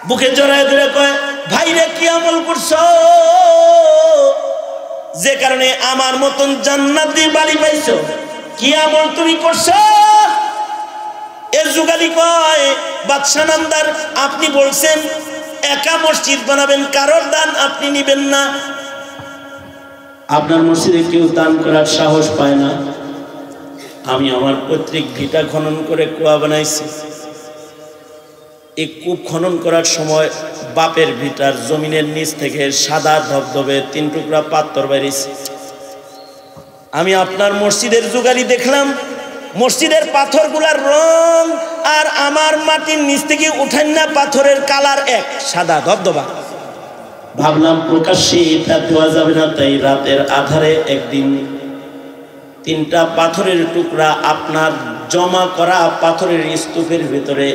বুকে জড়ায় ধরে কয়, ভাইরে কি আমল করছো যে কারণে আমার মতন জান্নাতি বাড়ি পাইছো? কি আমল তুমি করছো? এর যুগালি কয়, বাদশা নামদার, আপনি বলছেন একা মসজিদ বানাবেন, কারোর দান আপনি নিবেন না। আপনার মসজিদে কেউ দান করার সাহস পায় না। আমি আমার পৈতৃক ভিটা খনন করে কুয়া বানাইছি। এই কূপ খনন করার সময় বাপের ভিটার জমিনের নিচ থেকে সাদা ধবধবে 3 টুকরা পাথর বেরিয়েছে। আমি আপনার মসজিদের যুগালি দেখলাম, মসজিদের পাথরগুলার রং আর আমার মাটির নিচ থেকে উঠান না পাথরের কালার এক, সাদা ধবধবা। ভাবলাম প্রকাশ্যে এটা দেওয়া যাবে না, তাই রাতের আধারে একদিন 3টা পাথরের টুকরা আপনার জমা করা পাথরের স্তূপের ভেতরে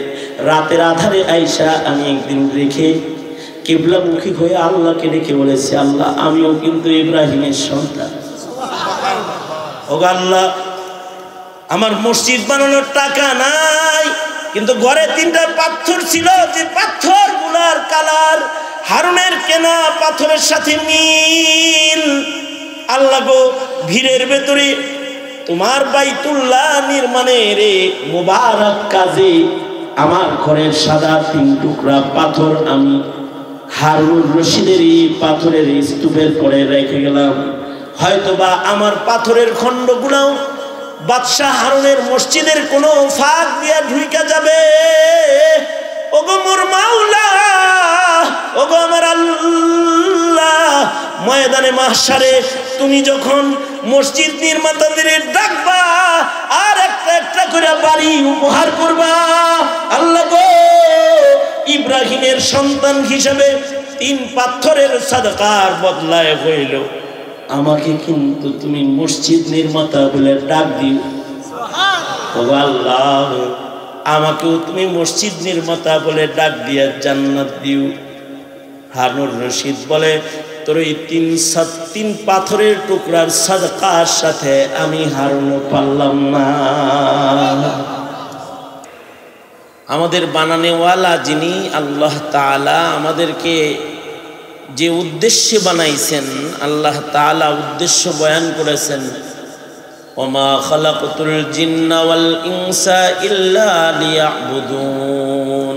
রাতের আধারে আইসা আমি একদিন রেখে কিবলামুখী হয়ে আল্লাহকে ডেকে বলেছি, আল্লাহ আমিও কিন্তু ইব্রাহিমের সন্তান। ও আল্লাহ, আমার মসজিদ বানানোর টাকা নাই, কিন্তু ঘরে 3টা পাথর ছিল, যে পাথরগুলার কালার হারুনের কেনা পাথরের সাথে মিল। আল্লাহ গো, ভিড়ের ভেতরে তোমার বাইতুল্লাহ নির্মাণের মুবারক কাজে আমার ঘরের সাদা 3 টুকরা পাথর আমি হারুন রশিদের পাথরের স্তূপের পরে রেখে গেলাম। হয়তোবা আমার পাথরের খণ্ডগুলোও বাদশাহ হারুনের মসজিদের কোনো ফাঁক দিয়া ঢুইকা যাবে। ওগো মোর মাওলা, ওগো আমার আল্লাহ, ময়দানে মাহশারে তুমি যখন মসজিদ নির্মাতাদের ডাকবা আর একটা একটা করে বাড়ি উপহার করবা, আল্লাহ গো, ইব্রাহিমের সন্তান হিসেবে 3 পাথরের সাদকার বদলায় হইল, আমাকে কিন্তু তুমি মসজিদ নির্মাতা বলে ডাক দিও। ও আল্লাহ, আমাকেও তুমি মসজিদ নির্মাতা বলে ডাক দিয়া জান্নাত দিও। হারুন রশিদ বলে, তোর এই 3 পাথরের টুকরার সাদকার সাথে আমি হারুনও পারলাম না। আমাদের বানানেওয়ালা যিনি আল্লাহ তাআলা, আমাদেরকে যে উদ্দেশ্যে বানাইছেন, আল্লাহ তাআলা উদ্দেশ্য বয়ান করেছেন, ওমা খালাকতুল জিন্না ওয়াল ইনসা ইল্লা লিয়াবুদুন।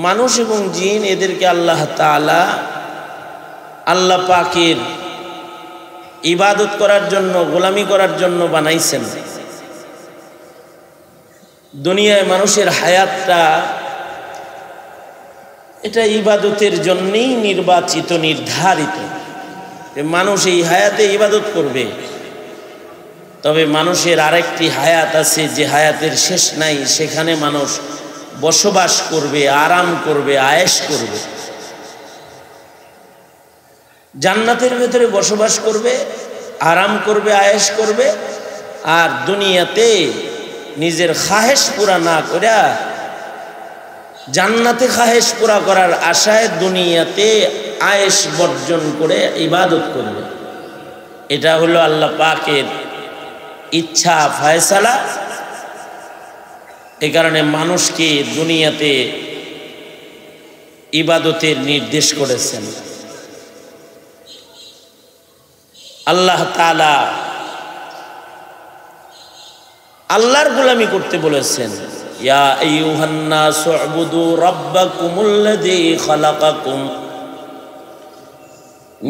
মানুষ এবং জিন এদেরকে আল্লাহ তাআলা আল্লাহ পাকের ইবাদত করার জন্য, গোলামি করার জন্য বানাইছেন। দুনিয়ায় মানুষের হায়াতটা এটা ইবাদতের জন্যই নির্বাচিত, নির্ধারিত। মানুষ এই হায়াতে ইবাদত করবে, তবে মানুষের আরেকটি হায়াত আছে যে হায়াতের শেষ নাই, সেখানে মানুষ বসবাস করবে, আরাম করবে, আয়েশ করবে। জান্নাতের ভেতরে বসবাস করবে, আরাম করবে, আয়েশ করবে। আর দুনিয়াতে নিজের খাহেশ পুরা না করে জান্নাতে খাহেশ পুরা করার আশায় দুনিয়াতে আয়েশ বর্জন করে ইবাদত করবে। এটা হলো আল্লাহ পাকের ইচ্ছা, ফয়সালা। এই কারণে মানুষকে দুনিয়াতে ইবাদতের নির্দেশ করেছেন। আল্লাহ তাআলা আল্লাহর গোলামি করতে বলেছেন, ইয়া আইয়ুহান নাসু উবুদু রাব্বাকুমুল্লাযী খালাকাকুম।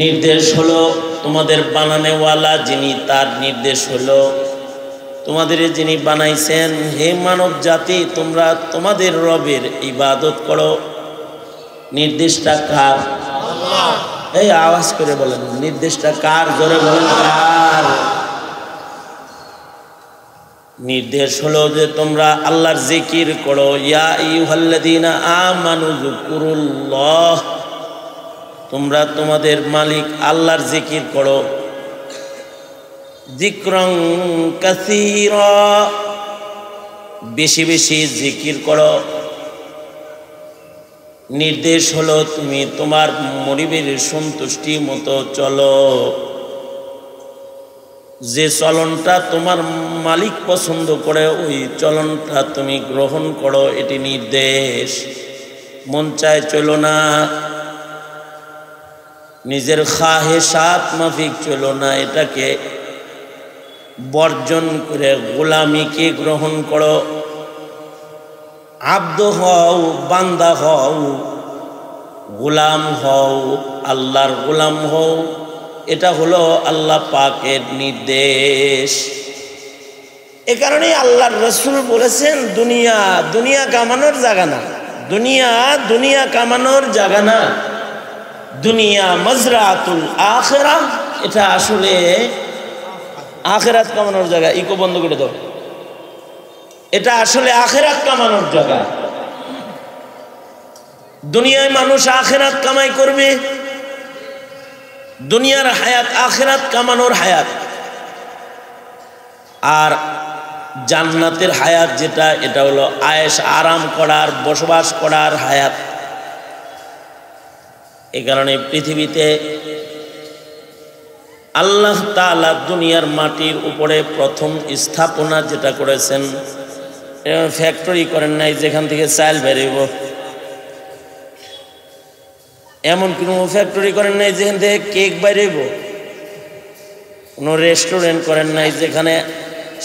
নির্দেশ হলো তোমাদের বানানেওয়ালা যিনি, তার নির্দেশ হলো তোমাদের যিনি বানাইছেন, হে মানব জাতি, তোমরা তোমাদের রবের ইবাদত করো। নির্দেশটা কার? আল্লাহ। এই আওয়াজ করে বলেন, নির্দেশটা কার? জোরে বলেন, কার? নির্দেশ হলো যে তোমরা আল্লাহর জিকির করো। ইয়া আইয়ুহাল্লাযীনা আমানু যুকুরুল্লাহ, তোমরা তোমাদের মালিক আল্লাহর জিকির করো। যিকরান কাসীরা, বেশি বেশি জিকির করো। নির্দেশ হলো তুমি তোমার মনিবের সন্তুষ্টি মতো চলো, যে চলনটা তোমার মালিক পছন্দ করে ওই চলনটা তুমি গ্রহণ করো, এটি নির্দেশ। মন চায় চলো না, নিজের খাহেশাত মাফিক চলো না, এটাকে বর্জন করে গোলামিকে গ্রহণ করো। আব্দ হও, বান্দা হও, গোলাম হও, আল্লাহর গোলাম হও, এটা হলো আল্লাহ পাকের নির্দেশ। এ কারণেই আল্লাহর রাসূল বলেছেন দুনিয়া দুনিয়া কামানোর জায়গা না, দুনিয়া কামানোর জায়গা না, দুনিয়া মাজরাতুল আখিরাহ, এটা আসলে আখিরাত কামানোর জায়গা। ইকো বন্ধ করে দাও, এটা আসলে আখিরাত কামানোর জায়গা। দুনিয়ায় মানুষ আখিরাত কামাই করবে, দুনিয়ার হায়াত আখিরাত কামানোর হায়াত, আর জান্নাতের হায়াত যেটা, এটা হলো আয়েশ আরাম করার, বসবাস করার হায়াত। এই কারণে পৃথিবীতে আল্লাহ তাআলা দুনিয়ার মাটির উপরে প্রথম স্থাপনা যেটা করেছেন, ফ্যাক্টরি করেন নাই যেখান থেকে চাল বেরোব, এমন কোনো ফ্যাক্টরি করেন নাই যেখান থেকে কেক বেরোব, কোনো রেস্টুরেন্ট করেন নাই যেখানে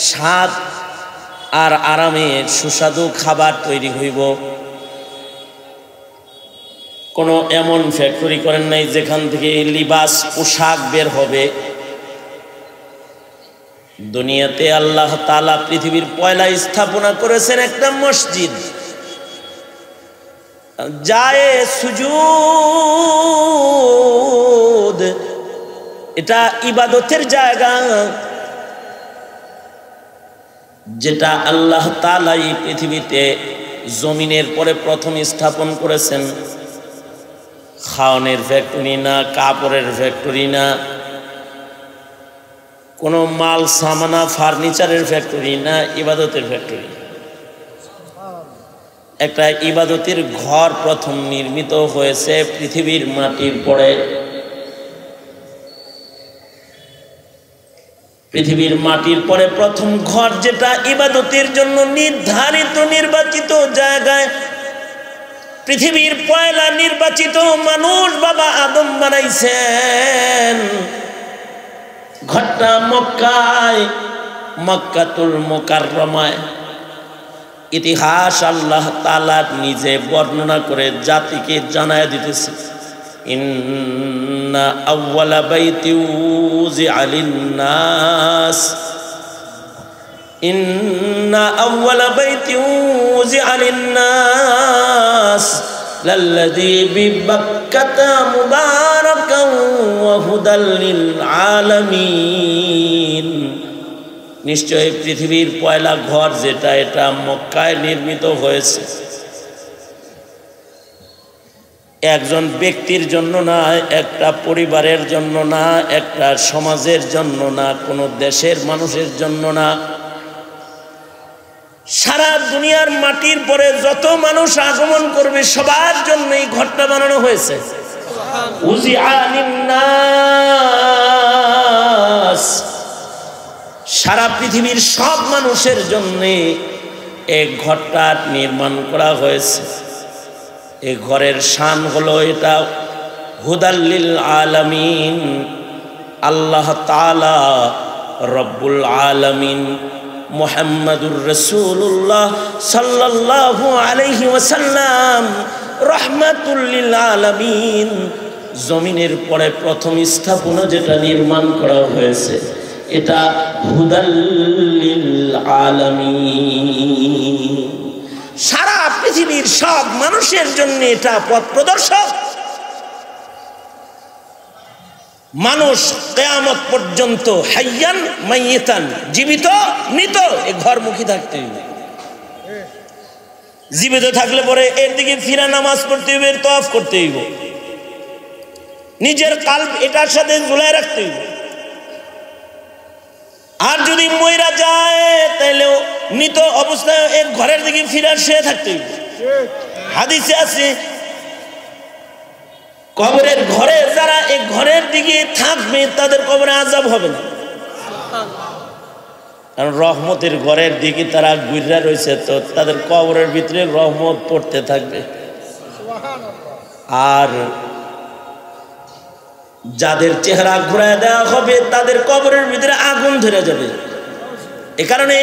স্বাদ আর আরামে সুস্বাদু খাবার তৈরি হইব, কোনো এমন ফ্যাক্টরি করেন নাই যেখান থেকে লিবাস পোশাক বের হবে। দুনিয়াতে আল্লাহ তাআলা পৃথিবীর পয়লা স্থাপনা করেছেন একটা মসজিদ, যায় সুজুদ, এটা ইবাদতের জায়গা, যেটা আল্লাহ তাআলা এই পৃথিবীতে জমিনের পরে প্রথম স্থাপন করেছেন। খাওয়ানোর ফ্যাক্টরি না, কাপড়ের ফ্যাক্টরি না, কোনো মাল সামানা ফার্নিচারের ফ্যাক্টরি না, ইবাদতের ফ্যাক্টরি। একটা ইবাদতের ঘর প্রথম নির্মিত হয়েছে পৃথিবীর মাটির পরে। পৃথিবীর মাটির পরে প্রথম ঘর যেটা ইবাদতের জন্য নির্ধারিত নির্বাচিত জায়গায় পৃথিবীর পয়লা নির্বাচিত মানুষ বাবা আদম বানাইছেন। ঘরটা মক্কায়, মক্কাতুল মুকাররমায়। ইতিহাস আল্লাহ তাআলা নিজে বর্ণনা করে জাতিকে জানায় দিতেছে, ইন্না আউওয়ালা বাইতি উযিআ লিন-নাস, ইন্না আউওয়ালা বাইতি উযিআ লিন-নাস লাল্লাযী বিবাক্কাতা মুবারাকান ওয়া হুদাল লিল আলামিন। নিশ্চয় পৃথিবীর পয়লা ঘর যেটা, এটা মক্কায় নির্মিত হয়েছে। একজন ব্যক্তির জন্য না, একটা পরিবারের জন্য না, একটা সমাজের জন্য না, কোনো দেশের মানুষের জন্য না, সারা দুনিয়ার মাটির পরে যত মানুষ আগমন করবে সবার জন্য এই ঘরটা বানানো হয়েছে। উযিআ লিন-নাস, সারা পৃথিবীর সব মানুষের জন্য এই ঘরটা নির্মাণ করা হয়েছে। এই ঘরের শান হলো এটা হুদাল লিল আলামিন। আল্লাহ তাআলা রব্বুল আলামিন মুহাম্মাদুর রাসূলুল্লাহ সাল্লাল্লাহু আলাইহি ওয়াসাল্লাম রাহমাতুল লিল আলামিন, জমিনের পরে প্রথম স্থাপনা যেটা নির্মাণ করা হয়েছে এটা হুদাল লিল আলামিন। সারা পৃথিবীর সব মানুষের জন্য এটা পথ প্রদর্শক। মানুষ কিয়ামত পর্যন্ত হাইয়ান মাইয়াতান, জীবিত মৃত, এই ঘরমুখী থাকতে হবে। জীবিত থাকলে পরে এর দিকে ফিরা নামাজ পড়তে হবে, এর তওয়াফ করতে হবে, নিজের কাল্ব এটার সাথে ঝুলায় রাখতে হবে। আর যদি মইরা যায় তাহলেও মৃত অবস্থায় এক ঘরের দিকে ফিরার শুয়ে থাকতে হবে। হাদিসে আছে কবরের ঘরে যারা এক ঘরের দিকে থাকবে তাদের কবরে আযাব হবে না, কারণ রহমতের ঘরের দিকে তারা ঘুরে রয়েছে, তো তাদের কবরের ভিতরে রহমত পড়তে থাকবে। আর যাদের চেহারা ঘুরায় দেওয়া হবে তাদের কবরের ভিতরে আগুন ধরে যাবে। এ কারণে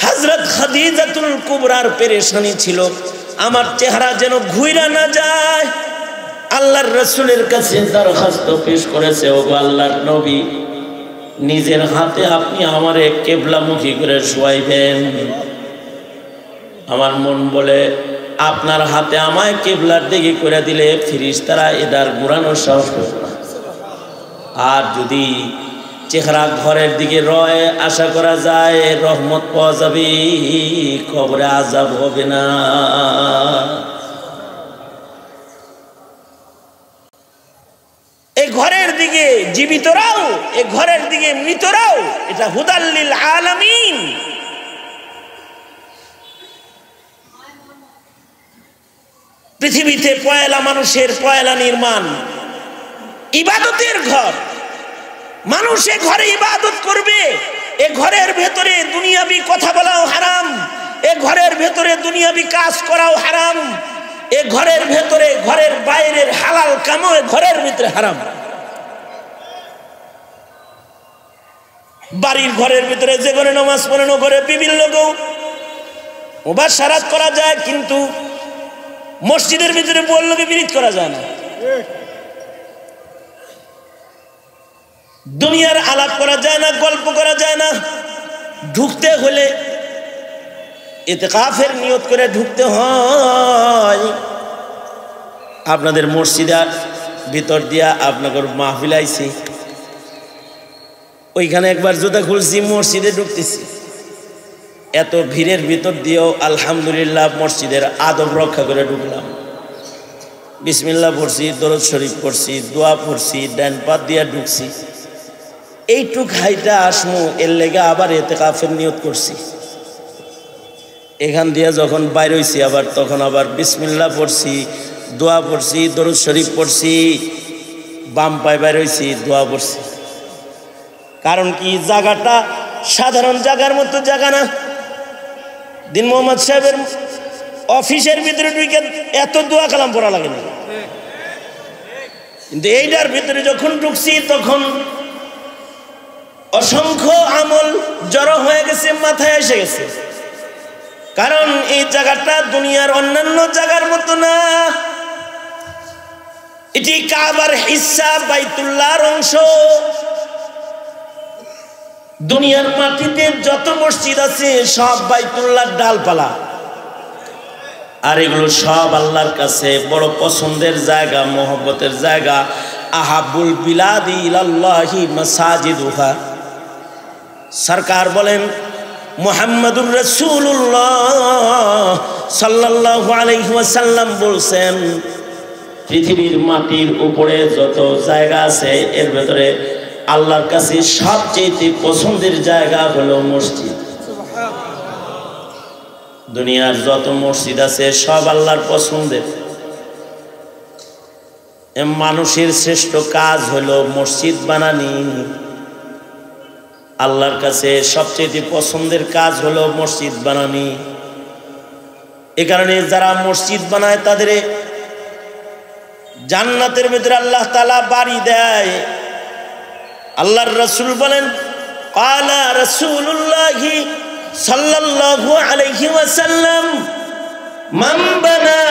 হযরত খাদিজাতুল কুবরার পেরেশানি ছিল আমার চেহারা যেন ঘুরা না যায়। আল্লাহর রাসূলের কাছে দরখাস্ত পেশ করেছে, ওগো আল্লাহর নবী, নিজের হাতে আপনি আমারে কিবলামুখী করে শোয়াইবেন। আমার মন বলে আপনার হাতে আমায় কিবলার দিকে করে দিলে ফেরেশতারা এটার ঘুরানোর সাহস করবে না। আর যদি চেহারা ঘরের দিকে রয় আশা করা যায় রহমত পাওয়া যাবে, কবরে আযাব হবে না। এই ঘরের দিকে জীবিতরাও, এই ঘরের দিকে মৃতরাও, এটা হুদাল্লিল আলামিন। পৃথিবীতে পয়লা মানুষের পয়লা নির্মাণ ইবাদতের ঘর। মানুষ এ ঘরে ইবাদত করবে। এ ঘরের ভেতরে দুনিয়াবি কথা বলাও হারাম, এ ঘরের ভেতরে দুনিয়াবি কাজ করাও হারাম, এ ঘরের ভেতরে ঘরের বাইরের হালাল কামও এ ঘরের ভিতরে হারাম। বাড়ির ঘরের ভিতরে যে ঘরে নামাজ পড়ানো ঘরে বিভিন্ন লোক মুবাশশারাত করা যায়, কিন্তু মসজিদের ভিতরে বললোকে বিরিত করা যায় না। দুনিয়ার আলাপ করা যায় না, গল্প করা যায় না। ঢুকতে হলে ইতিকাফের নিয়ত করে ঢুকতে হয়। আপনাদের মসজিদের ভিতর দিয়া আপনাদের মাহফিল আইছি, ওইখানে একবার জুতা খুলছি, মসজিদে ঢুকতেছি, এত ভিড়ের ভিতর দিয়েও আলহামদুলিল্লাহ মসজিদের আদব রক্ষা করে ঢুকলাম। বিসমিল্লাহ পড়ছি, দরুদ শরীফ পড়ছি, দোয়া পড়ছি, ডান পাত দিয়া ঢুকছি। এইটুক হাইটা আসমু এর লেগে আবার ইতিকাফের নিয়ত করছি। এখান দিয়ে যখন বাইর হইছি আবার তখন আবার বিসমিল্লাহ পড়ছি, দোয়া পড়ছি, দরুদ শরীফ পড়ছি, বাম পায়ে বাইর হইছি, দোয়া পড়ছি। কারণ কি, জায়গাটা সাধারণ জায়গার মতো জায়গা না। দিন মোহাম্মদ সাহেবের অফিসের ভিতরে ঢুকে এত দোয়া কালাম পড়া লাগে না, কিন্তু এইটার ভিতরে যখন ঢুকছি তখন অসংখ্য আমল জড়ো হয়ে গেছে, মাথায় এসে গেছে। কারণ এই জায়গাটা দুনিয়ার অন্যান্য জায়গার মতো না, এটি কাবার হিস্সা, বাইতুল্লাহর অংশ। দুনিয়ার মাটিতে যত মসজিদ আছে সব বাইতুল্লাহর ডালপালা, আর এগুলো সব আল্লাহর কাছে বড় পছন্দের জায়গা, মহব্বতের জায়গা। আহাবুল বিলাদি ইলাল্লাহি মাসাজিদুহা। সরকার বলেন মুহাম্মাদুর রাসূলুল্লাহ সাল্লাল্লাহু আলাইহি ওয়াসাল্লাম বলছেন, পৃথিবীর মাটির উপরে যত জায়গা আছে এর ভেতরে আল্লাহর কাছে সবচেয়ে পছন্দের জায়গা হলো মসজিদ। দুনিয়ার যত মসজিদ আছে সব আল্লাহর পছন্দের। মানুষের শ্রেষ্ঠ কাজ হলো মসজিদ বানানি। আল্লাহর কাছে সবচেয়ে পছন্দের কাজ হলো মসজিদ বানানি। এ কারণে যারা মসজিদ বানায় তাদের জান্নাতের ভিতরে আল্লাহ তাআলা বাড়ি দেয়। আল্লাহর রাসূল বলেন, ক্বালা রাসূলুল্লাহি সাল্লাল্লাহু আলাইহি ওয়াসাল্লাম, মান বানা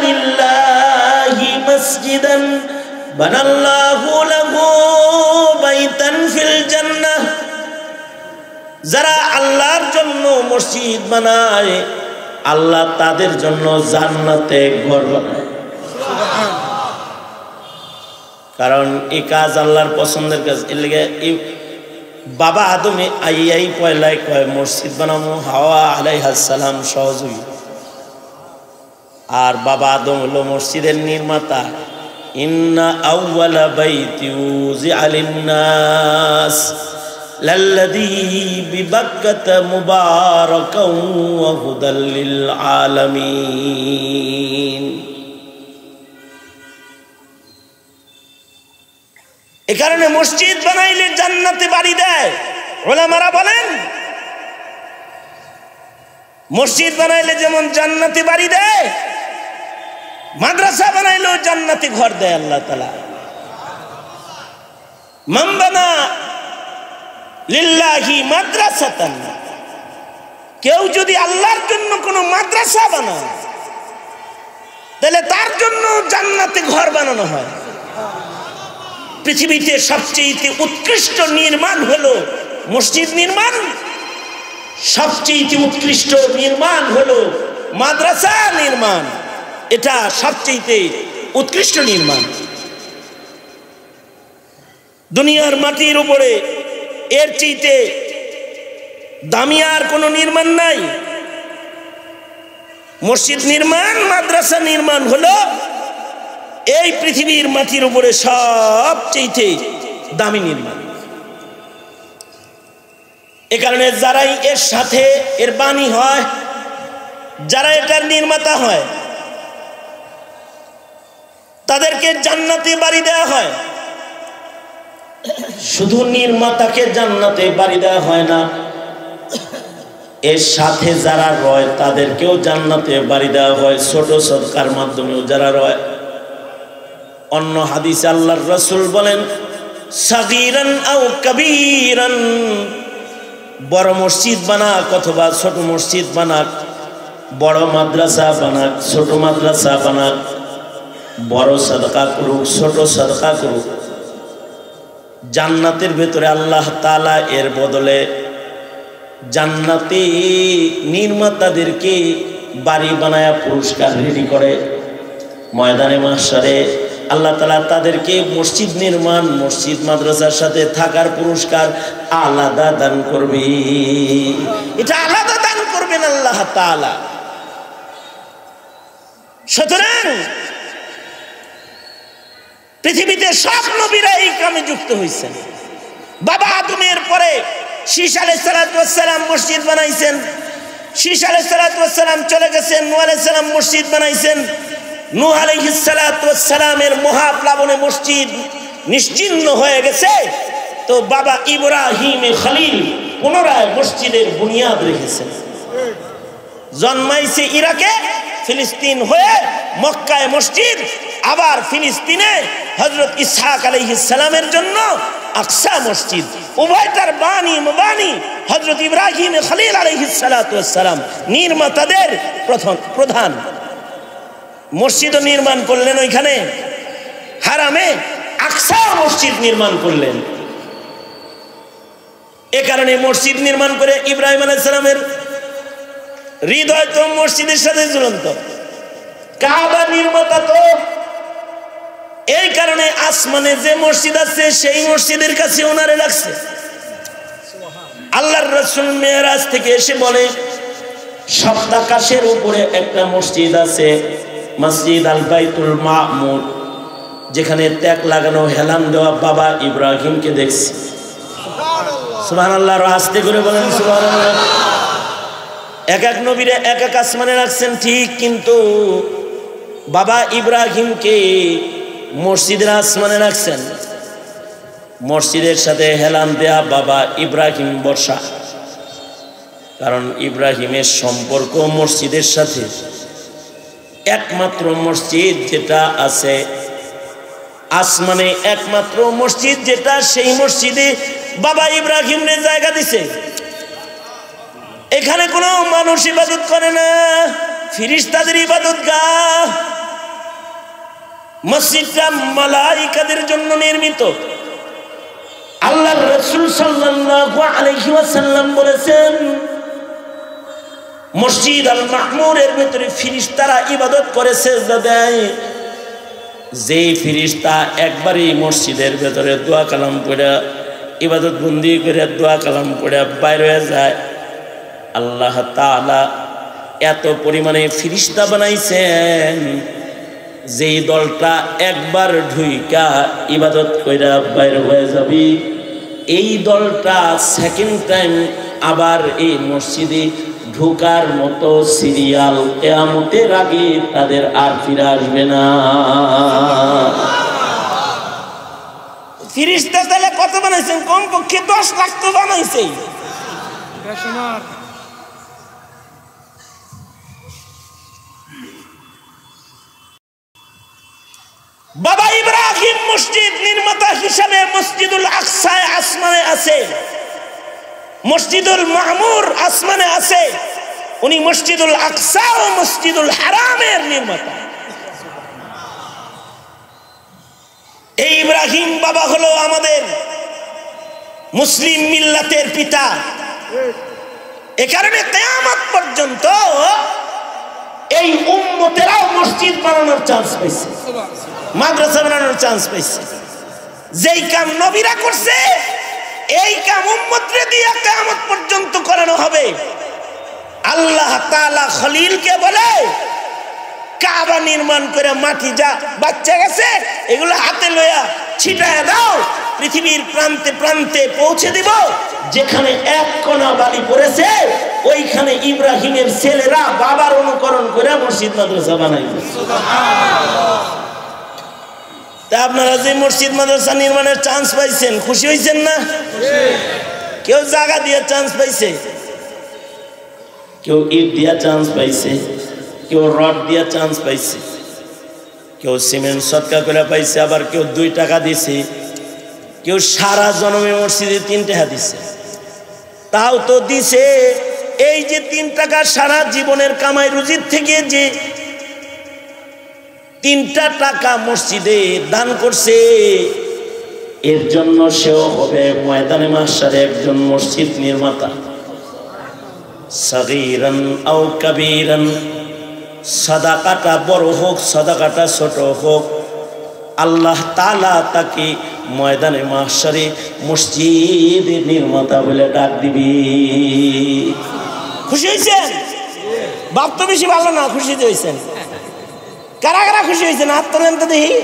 লিল্লাহি মসজিদান বানাল্লাহু লাহু বাইতান ফিল জান্নাহ। যারা আল্লাহর জন্য মসজিদ বানায় আল্লাহ তাদের জন্য জান্নাতে ঘর বানায়। কারণ এই কাজ আল্লাহর পছন্দের কাজ। এর লেগে বাবা আদমে আইয়াই পয়লায় কয় মসজিদ বানাবো, হাওয়া আলাইহিস সালাম সহযোগী। আর বাবা আদম হলো মসজিদের নির্মাতা। ইন্না আউওয়ালা বাইতি উযিআ লিন-নাস লাল্লাযী বিবাক্কাতা মুবারাকাও ওয়া হুদাল লিল আলামিন। এ কারণে মসজিদ বানাইলে জান্নাতে বাড়ি দেয়। উলামারা বলেন মসজিদ বানাইলে যেমন জান্নাতে বাড়ি দেয়, মাদ্রাসা বানাইলেও জান্নাতি ঘর দেয় আল্লাহ তাআলা। মান বানা লিল্লাহি মাদ্রাসাতান, কেউ যদি আল্লাহর জন্য কোনো মাদ্রাসা বানায় তাহলে তার জন্য জান্নাতে ঘর বানানো হয়। পৃথিবীতে সবচেয়ে উৎকৃষ্ট নির্মাণ হলো মসজিদ নির্মাণ, সবচেয়ে উৎকৃষ্ট নির্মাণ হলো মাদ্রাসা নির্মাণ। এটা সবচেয়ে উৎকৃষ্ট নির্মাণ। দুনিয়ার মাটির উপরে এর চেয়ে দামি আর কোনো নির্মাণ নাই। মসজিদ নির্মাণ, মাদ্রাসা নির্মাণ হলো এই পৃথিবীর মাটির উপরে সবচেয়ে দামি নির্মাণ। এ কারণে যারাই এর সাথে এর বাণী হয়, যারা এটার নির্মাতা হয়, তাদেরকে জান্নাতে বাড়ি দেওয়া হয়। শুধু নির্মাতাকে জান্নাতে বাড়ি দেওয়া হয় না, এর সাথে যারা রয় তাদেরকেও জান্নাতে বাড়ি দেওয়া হয়, ছোট সদকার মাধ্যমেও যারা রয়। অন্য হাদিসে আল্লাহর রাসূল বলেন, সাগীরান আও কাবীরান, বড় মসজিদ বানাক অথবা ছোট মসজিদ বানাক, বড় মাদ্রাসা বানাক ছোট মাদ্রাসা বানাক, বড় সাদকা করুক ছোট সাদকা করুক, জান্নাতের ভেতরে আল্লাহ তাআলা এর বদলে জান্নাতে নির্মাতাদেরকে বাড়ি বানায়া পুরস্কার রেডি করে। ময়দানে মাহশারে আল্লাহ তাআলা তাদেরকে মসজিদ নির্মাণ, মসজিদ মাদ্রাসার সাথে থাকার পুরস্কার আলাদা দান করবে। এটা আলাদা দান করবেন আল্লাহ তাআলা। সুতরাং পৃথিবীতে সব নবীরা এই কামে যুক্ত হয়েছেন। বাবা আদমের পরে শীশ আলাইহিস সালাতু ওয়াস সালাম মসজিদ বানাইছেন। শীশ আলাইহিস সালাতু ওয়াস সালাম চলে গেছেন, নূহ আলাইহিস সালাম মসজিদ বানাইছেন। নূহ আলাইহিস সালাতু ওয়াস সালামের মহাপ্লাবনে মসজিদ নিশ্চিহ্ন হয়ে গেছে, তো বাবা ইব্রাহিম খলিল পুনরায় মসজিদের বুনিয়াদ রেখেছেন। জন্মাইছে ইরাকে, ফিলিস্তিন হয়ে মক্কায় মসজিদ, আবার ফিলিস্তিনে হযরত ইসহাক আলাইহিস সালামের জন্য আকসা মসজিদ। উভয়টার বাণী মুবানি হযরত ইব্রাহিম খলিল আলাইহিস সালাতু ওয়াস সালাম নির্মাতাদের প্রধান। মসজিদ নির্মাণ করলেন ওইখানে হারামে, আকসা মসজিদ নির্মাণ করলেন। এ কারণে মসজিদ নির্মাণ করে ইব্রাহিম আলাইহিস সালামের হৃদয় তো মসজিদের সাথে ঝুলন্ত। কাবা নির্মাতা তো, এই কারণে আসমানে যে মসজিদ আছে সেই মসজিদের কাছে ওনারে লাগছে। আল্লাহর রাসূল মেরাজ থেকে এসে বলে, সপ্তাকাশের উপরে একটা মসজিদ আছে, মসজিদ আল বাইতুল মামুর, যেখানে ত্যাগ লাগানো হেলান দেওয়া বাবা ইব্রাহিমকে দেখছি। সুবহানাল্লাহ, আস্তে করে বলেন সুবহানাল্লাহ। এক এক নবীরে এক এক আসমানে রাখছেন ঠিক, কিন্তু বাবা ইব্রাহিমকে মসজিদের আসমানে রাখছেন। মসজিদের সাথে হেলান দেয়া বাবা ইব্রাহিম বর্ষা, কারণ ইব্রাহিমের সম্পর্ক মসজিদের সাথে। একমাত্র মসজিদ যেটা আছে আসমানে, একমাত্র মসজিদ যেটা, সেই মসজিদে বাবা ইব্রাহিমের জায়গা দিছে। এখানে কোনো মানুষ ইবাদত করে না, ফেরেশতাদের ইবাদতগাহ। মসজিদটা মালাইকাদের জন্য নির্মিত। আল্লাহর রাসূল সাল্লাল্লাহু আলাইহি ওয়াসাল্লাম বলেছেন, মসজিদ আল মামুরের ভিতরে ফেরেশতারা ইবাদত করে, সেজদা দেয়। যে ফেরেশতা একবারই মসজিদের ভেতরে দোয়া কালাম পড়ে ইবাদত বন্দি করে দোয়া কালাম পড়ে বাইর হয়ে যায়, আল্লাহ তাআলা এত পরিমাণে ফেরেশতা বানাইছেন, যেই দলটা একবার ঢুইকা ইবাদত কইরা বাইর হয়ে যাবে, এই দলটা সেকেন্ড টাইম আবার এই মসজিদে ঢোকার মতো সিরিয়াল কিয়ামতের আগে তাদের আর ফিরে আসবে না। ফেরেশতা তাহলে কত বানাইছেন? কমপক্ষে 10 লাখ তো বানাইছে। বাবা ইব্রাহিম মসজিদ নির্মাতা হিসাবে মসজিদুল আকসায় আসমানে আছে, মসজিদুল মামুর আসমানে আছে, উনি মসজিদুল আকসা ও মসজিদুল হারামের নির্মাতা। এই ইব্রাহিম বাবা হলো আমাদের মুসলিম মিল্লাতের পিতা। এ কারণে কিয়ামত পর্যন্ত এই উম্মতেরাও মসজিদ বানানোর চান্স পাইছে, মাদ্রাসা বানানোর চান্স পাইছে। যেই কাম নবীরা করছে এই কাম উম্মতরে দিয়ে কিয়ামত পর্যন্ত করানো হবে। আল্লাহ তাআলা খলিলকে বলে কাবা নির্মাণ করে মাটি যা বাচ্চা গেছে এগুলো হাতে লইয়া ছিটায় দাও, পৃথিবীর প্রান্তে প্রান্তে পৌঁছে দিব, যেখানে এক কণা বালি পড়েছে ওইখানে ইব্রাহিমের ছেলেরা বাবার অনুকরণ করে মসজিদ মাদ্রাসা বানাইবে। তা আপনারা যে মসজিদ মাদ্রাসা নির্মাণের চান্স পাইছেন, খুশি হয়েছেন না? কেউ জায়গা দিয়ে চান্স পাইছে, কেউ ইট দিয়া চান্স পাইছে, কেউ রড দিয়া চান্স পাইছে, কেউ সিমেন্ট সৎকা করে পাইছে, আবার কেউ 2 টাকা দিছে, কেউ সারা জন্মে মসজিদে 3 টাকা দিছে। তাও তো দিছে এই যে 3 টাকা সারা জীবনের কামাই রুজির থেকে যে 3টা টাকা মসজিদে দান করছে, এর জন্য সেও হবে ময়দানে মাহশারে একজন মসজিদ নির্মাতা। সাগীরান আও কাবীরান, সাদাকাটা বড় হোক সাদাকাটা ছোট হোক, আল্লাহ তাআলা তাকে ময়দানে মাহশারে মসজিদ নির্মাতা বলে ডাক দিবি। খুশি হয়েছেন? বাপ তো বেশি ভালো না, খুশি হয়েছেন? কারা কারা খুশি হয়েছেন? হাত তোলেন তো দেখি।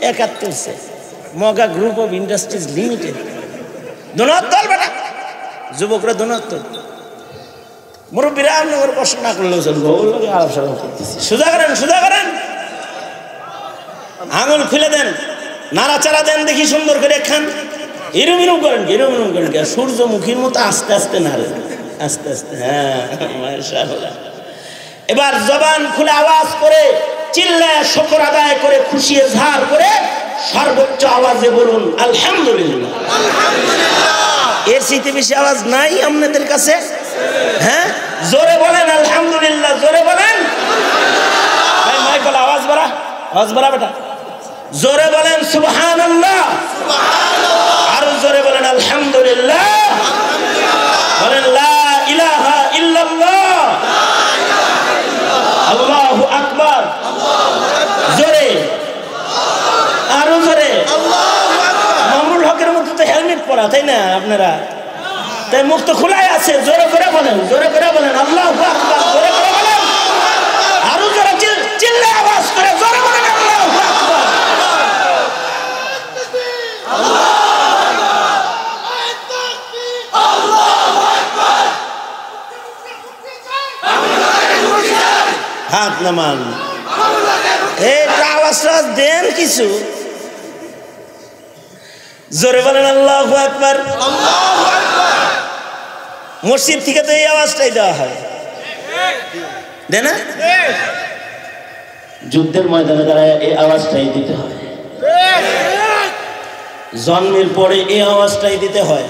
71 মগা গ্রুপ অফ ইন্ডাস্ট্রিজ লিমিটেড। ধন্যবাদ দল বেটা, যুবকরা ধন্যবাদ দল। মুরব্বীরা আপনার কষ্ট না করলেও চলবো, আলাপ সালাপ করতেছি। সোজা করেন, সোজা করেন, আঙুল খুলে দেন, নাড়াচাড়া দেন, দেখি সুন্দর করে খান। এরম এরম করেন, এরম এরম করেন, সূর্যমুখীর মতো আস্তে আস্তে নাড়েন, আস্তে আস্তে। হ্যাঁ মাশাআল্লাহ। এবার জবান খুলে আওয়াজ করে চিল্লায় শুকর আদায় করে খুশি ইজহার করে সর্বোচ্চ আওয়াজে বলুন আলহামদুলিল্লাহ। এর চাইতে বেশি আওয়াজ নাই আপনাদের কাছে? হ্যাঁ, জোরে বলেন আলহামদুলিল্লাহ, জোরে বলেন। ভাই মাইক বলে আওয়াজ বাড়া, আওয়াজ বাড়া বেটা। জোরে বলেন সুবহানাল্লাহ, আরো জোরে বলেন আলহামদুলিল্লাহ, বলেন লা ইলাহা ইল্লাল্লাহ, আল্লাহু আকবার, জোরে, আরো জোরে। মামুনুল হকের মতো তো হেলমেট পরা, তাই না আপনারা? তাই মুখ তো খোলাই আছে, জোরে করে বলেন, জোরে করে বলেন আল্লাহু আকবার, জোরে করে বলেন, আরো জোরে চিল্লে আওয়াজ করে জোরে বলেন আল্লাহু আকবার। হাত নামান, এটা আওয়াজটা দেন কিছু, জোরে বলেন আল্লাহু আকবার। মসজিদ থেকে তো এই আওয়াজটাই দেওয়া হয়, দেয় না? যুদ্ধের ময়দানে তারা এই আওয়াজটাই দিতে হয়, জন্মের পরে এই আওয়াজটাই দিতে হয়।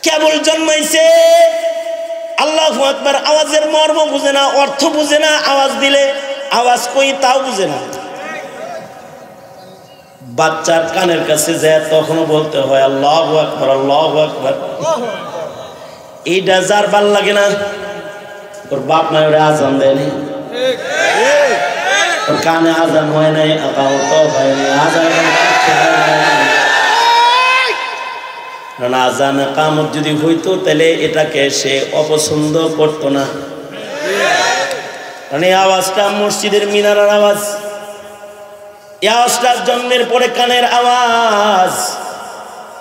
কেবল জন্মাইছে, আল্লাহু আকবার, আওয়াজের মর্ম বুঝে না, অর্থ বুঝে না, আওয়াজ দিলে আওয়াজ কই তাও বুঝে না। বাচ্চার কানের কাছে যায় তখনও বলতে হয় আল্লাহু আকবার, আল্লাহু আকবার। এইটা যার ভাল লাগে না, ওর বাপ মায় ওরা আজান দেয়নি, ওর কানে আজান হয় নাই, আকামত হয় নাই, আজান আকামত যদি হইতো তাহলে এটাকে সে অপছন্দ করতো না। কারণ এই আওয়াজটা মসজিদের মিনারের আওয়াজ, এই আওয়াজটা জন্মের পরে কানের আওয়াজ,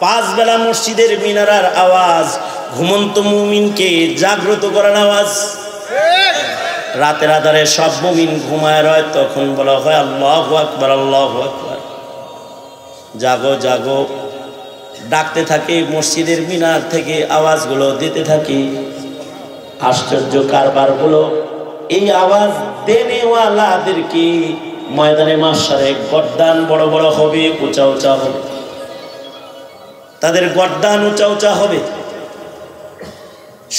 5 বেলা মসজিদের মিনারার আওয়াজ, ঘুমন্ত মুমিনকে জাগ্রত করার আওয়াজ। রাতের আধারে সব মুমিন ঘুমায় রয়, তখন বলা হয় আল্লাহু আকবার, আল্লাহু আকবার। জাগো জাগো ডাকতে থাকে, মসজিদের মিনার থেকে আওয়াজগুলো দিতে থাকি। আশ্চর্য কারবারগুলো এই আওয়াজ দেনেওয়ালাদের কি ময়দানে মাশারে গর্দান বড় বড় হবে, উঁচা উঁচা হবে, তাদের গর্দান উঁচা উঁচা হবে।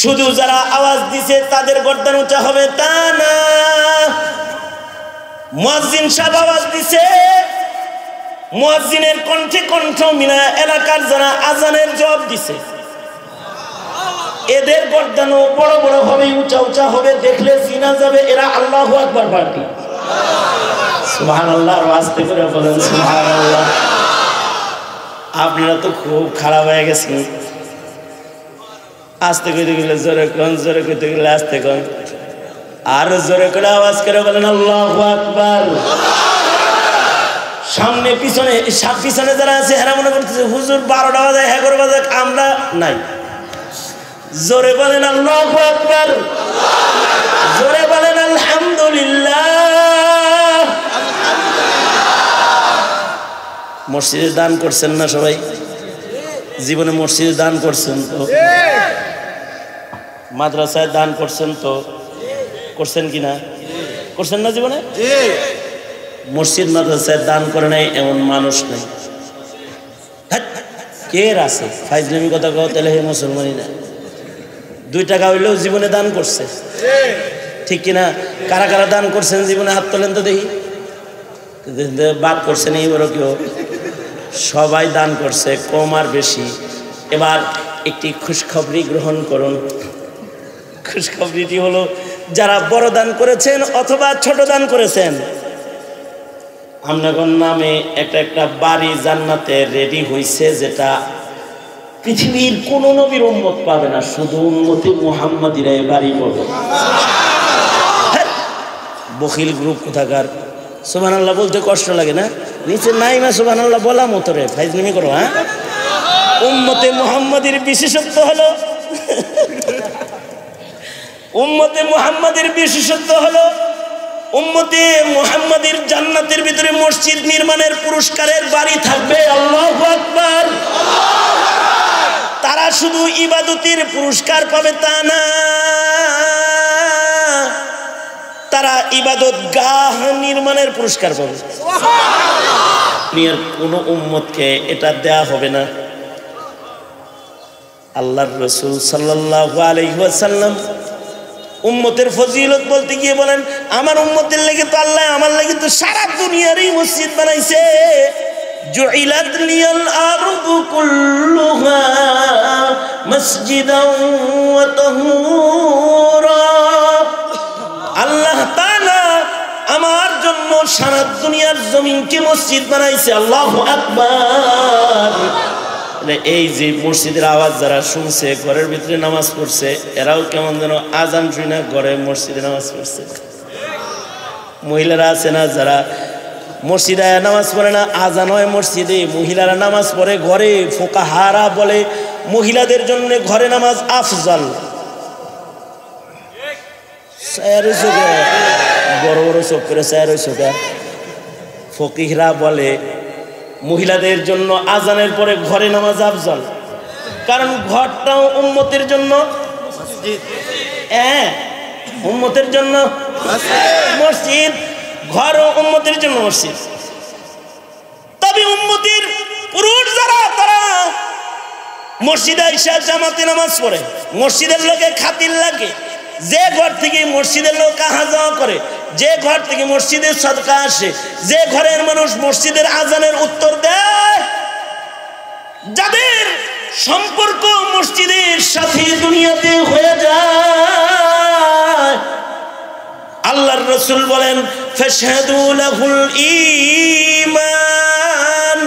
শুধু যারা আওয়াজ দিছে তাদের গর্দান উঁচা হবে তা না, মুয়াজ্জিন সাহেব আওয়াজ দিছে, মুয়াজ্জিনের কণ্ঠে কণ্ঠ মিলা এলাকার যারা আজানের জবাব দিছে এদের গর্দানও বড় বড় হবে, উঁচা উঁচা হবে, দেখলে চিনা যাবে এরা আল্লাহু আকবার পার্টি। সুবহানাল্লাহ, আস্তে করে বলেন সুবহানাল্লাহ। আপনারা তো খুব খারাপ হয়ে গেছেন, আস্তে কইতে গেলে জোরে কোন, জোরে কইতে গেলে আস্তে কোন, আর জোরে করে আওয়াজ করে বলেন আল্লাহু আকবার। সামনে পিছনে পিছনে যারা আছে হেরা মনে করতেছে হুজুর 12টা বাজে 11 বাজে, আমরা নাই। জোরে বলেন আল্লাহু আকবার, জোরে বলেন আলহামদুলিল্লাহ। মসজিদে দান করছেন না সবাই? জীবনে মসজিদে দান করছেন তো? মাদ্রাসায় দান করছেন তো? করছেন কিনা? করছেন না জীবনে? মসজিদ মাদ্রাসায় দান করে নাই এমন মানুষ নেই। কে আছে ফাইজলামি কথা কও, তাহলে হে মুসলমানই না। 2 টাকা হইলেও জীবনে দান করছে, ঠিক কিনা? কারা কারা দান করছেন জীবনে হাত তোলেন তো দেখি। বাদ করছেন এইবার কেউ? সবাই দান করছে, কম আর বেশি। এবার একটি খুশখবরি গ্রহণ করুন। খুশখবরিটি হলো, যারা বড় দান করেছেন অথবা ছোট দান করেছেন, আপনার নামে একটা বাড়ি জান্নাতে রেডি হয়েছে, যেটা পৃথিবীর কোন নবীর উম্মত পাবে না, শুধু উম্মতে মুহাম্মাদিরাই বাড়ি পাবে। বখিল গ্রুপ কোথাকার। সুবহানাল্লাহ বলতে কষ্ট লাগে না? নিচে নাই মা সুবহানাল্লাহ বলা মতো রে, ফাইজলামি করো। হ্যাঁ, উম্মতে মুহাম্মাদির বিশেষত্ব হলো, উম্মতে মুহাম্মাদির বিশেষত্ব হলো, উম্মতে মুহাম্মাদির জান্নাতের ভিতরে মসজিদ নির্মাণের পুরস্কারের বাড়ি থাকবে। আল্লাহু আকবার। তারা শুধু ইবাদতের পুরস্কার পাবে তা না, তারা ইবাদত গাহ নির্মাণের পুরস্কার পাবে। দুনিয়ার কোন উম্মতকে এটা দেয়া হবে না। আল্লাহর রাসূল সাল্লাল্লাহু আলাইহি ওয়াসাল্লাম উম্মতের ফজিলত বলতে গিয়ে বলেন, আমার উম্মতের লাগি তো আল্লাহ আমার লাগি তো সারা দুনিয়ারই মসজিদ বানাইছে। জুইলাত লিয়াল আরদু কুল্লুহা মসজিদাও ওয়া তাহুরা। আল্লাহ তাআলা আমার জন্য সারা দুনিয়ার জমিনকে মসজিদ বানাইছে। আল্লাহু আকবার। এই যে মসজিদের আওয়াজ যারা শুনছে, ঘরের ভিতরে নামাজ পড়ছে, এরাও কেমন যেন আজান শুনে ঘরে মসজিদে নামাজ পড়ছে। মহিলারা আছে না যারা মসজিদে নামাজ পড়ে না, আজান হয় মসজিদে, মহিলারা নামাজ পড়ে ঘরে। ফুকাহারা বলে মহিলাদের জন্য ঘরে নামাজ আফজল। বড় বড় চোখ করে ফকিহরা বলে মহিলাদের জন্য আজানের পরে ঘরে নামাজ আফজল, কারণ ঘরটাও উম্মতের জন্য উম্মতের জন্য মসজিদ, ঘরও উম্মতের জন্য মসজিদ। তবে উম্মতের পুরুষ যারা, তারা মসজিদে এসে জামাতে নামাজ পড়ে, মসজিদের লোকে খাতির লাগে। যে ঘর থেকে মসজিদের লোক আহা যাওয়া করে, যে ঘর থেকে মসজিদের সদকা আসে, যে ঘরের মানুষ মসজিদের আজানের উত্তর দেয়, যাদের সম্পর্ক মসজিদের সাথে দুনিয়াতে হয়ে যায়, আল্লাহর রাসূল বলেন ফাশহাদু লাহুল ঈমান,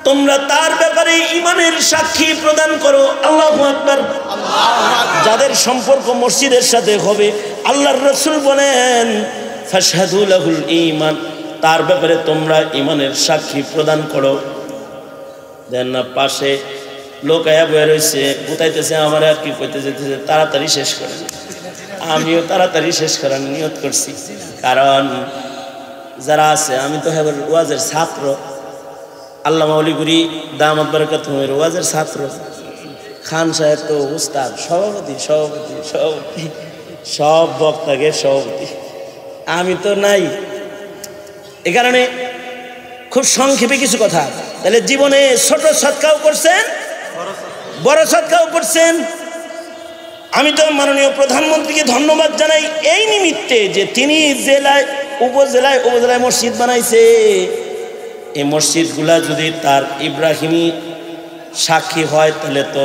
তোমরা তার ব্যাপারে ঈমানের সাক্ষী প্রদান করো। আল্লাহু আকবার। যাদের সম্পর্ক মসজিদের সাথে হবে, আল্লাহর রাসূল বলেন ফাশহাদু লাহুল ঈমান, তার ব্যাপারে তোমরা ঈমানের সাক্ষী প্রদান করো। দেন না পাশে লোক আয়া বয়ে রয়েছে, বুতাইতেছে, আমার আর কি কইতে যেতেছে, তাড়াতাড়ি শেষ করেন। আমিও তাড়াতাড়ি শেষ করার নিয়ত করছি, কারণ যারা আছে, আমি তো হেবার ওয়াজের ছাত্র, আল্লামা অলিগুরি দামাত বারাকাতুহুর ওয়াজের ছাত্র, খান সাহেব তো উস্তাদ, সভাপতি। সব বক্তাকে সভাপতি, আমি তো নাই। এ কারণে খুব সংক্ষেপে কিছু কথা। তাহলে জীবনে ছোট সৎকাও করছেন, বড় সৎকাও করছেন। আমি তো মাননীয় প্রধানমন্ত্রীকে ধন্যবাদ জানাই এই নিমিত্তে যে তিনি জেলায় উপজেলায় মসজিদ বানাইছে। এই মসজিদগুলা যদি তার ইব্রাহিমী সাক্ষী হয় তাহলে তো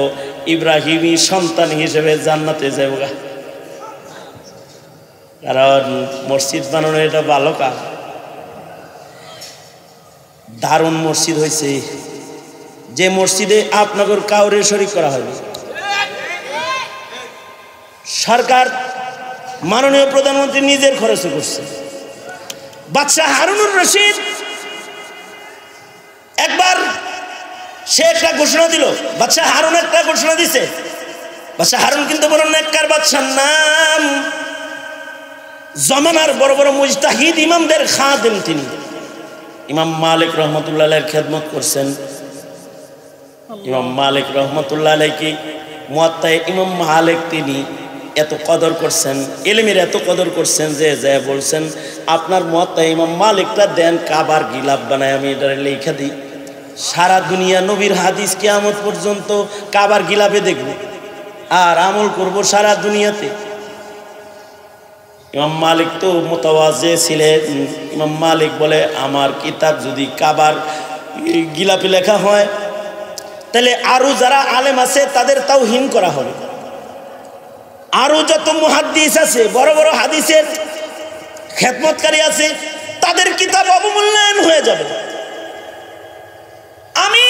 ইব্রাহিমী সন্তান হিসেবে জান্নাতে যাবে। কারণ মসজিদ বানানো এটা ভালো কাজ। দারুণ মসজিদ হয়েছে, যে মসজিদে আপনাদের কাউরে শরীক করা হয়নি। সরকার মাননীয় প্রধানমন্ত্রী নিজের খরচে করছে। বাদশাহ হারুনুর রশিদ একবার সে একটা ঘোষণা দিল, বাদশাহ হারুন একটা ঘোষণা দিছে। বাদশাহ হারুন কিন্তু বড় নেককার বাদশার নাম, জমানার বড় বড় মুজতাহিদ ইমামদের খাদেম তিনি। ইমাম মালিক রহমতুল্লাহ আলাইহির খেদমত করছেন। ইমাম মালিক রহমতুল্লাহ আলাইহি মুয়াত্তায়ে ইমাম মালিক তিনি এত কদর করছেন, ইলমের এত কদর করছেন যে বলছেন আপনার মুয়াত্তায়ে ইমাম মালিকটা দেন, কাবার গিলাফ বানায় আমি এটা লেখা দিই। সারা দুনিয়া নবীর হাদিস কিয়ামত পর্যন্ত কাবার গিলাফে দেখব আর আমল করব সারা দুনিয়াতে। ইমাম মালিক তো মুতাওয়াজি ছিলেন। ইমাম মালিক বলে আমার কিতাব যদি কাবার গিলাফে লেখা হয় তাহলে আরো যারা আলেম আছে তাদের তাওহীন করা হবে, আরো যত মুহাদ্দিস আছে বড় বড় হাদিসের খেদমতকারী আছে তাদের কিতাব অবমূল্যায়ন হয়ে যাবে। আমি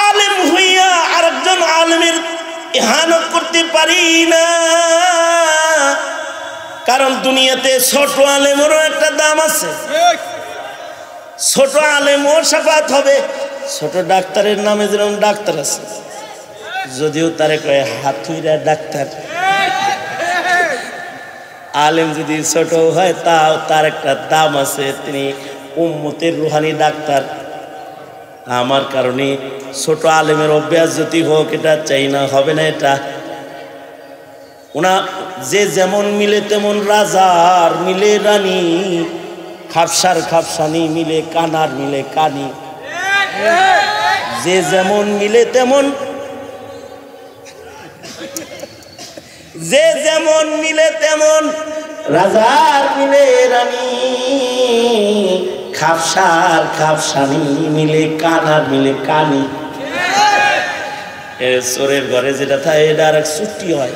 আলেম হইয়া আরেকজন আলেমের ইহানত করতে পারি না, কারণ দুনিয়াতে ছোট আলেমেরও একটা দাম আছে। ছোট আলেমও শাফাত হবে। ছোট ডাক্তারের নামে যেরকম ডাক্তার আছে, যদিও তারে কয় হাতুইরা ডাক্তার, আলেম যদি ছোট হয় তাও তার একটা দাম আছে। তিনি উম্মতের রুহানি ডাক্তার। আমার কারণে ছোট আলেমের অভ্যাস যদি হোক এটা চাই না, হবে না এটা। ওনা যে যেমন মিলে তেমন রাজার মিলে রানী, খাপসার খাপসানি মিলে কানার মিলে কানি। যে যেমন মিলে তেমন, যে যেমন মিলে তেমন রাজার মিলে রানী, খাপসার খাপসানি মিলে কানার মিলে কানি। চোরের ঘরে যেটা থাকে এটা আর এক ছুটি হয়,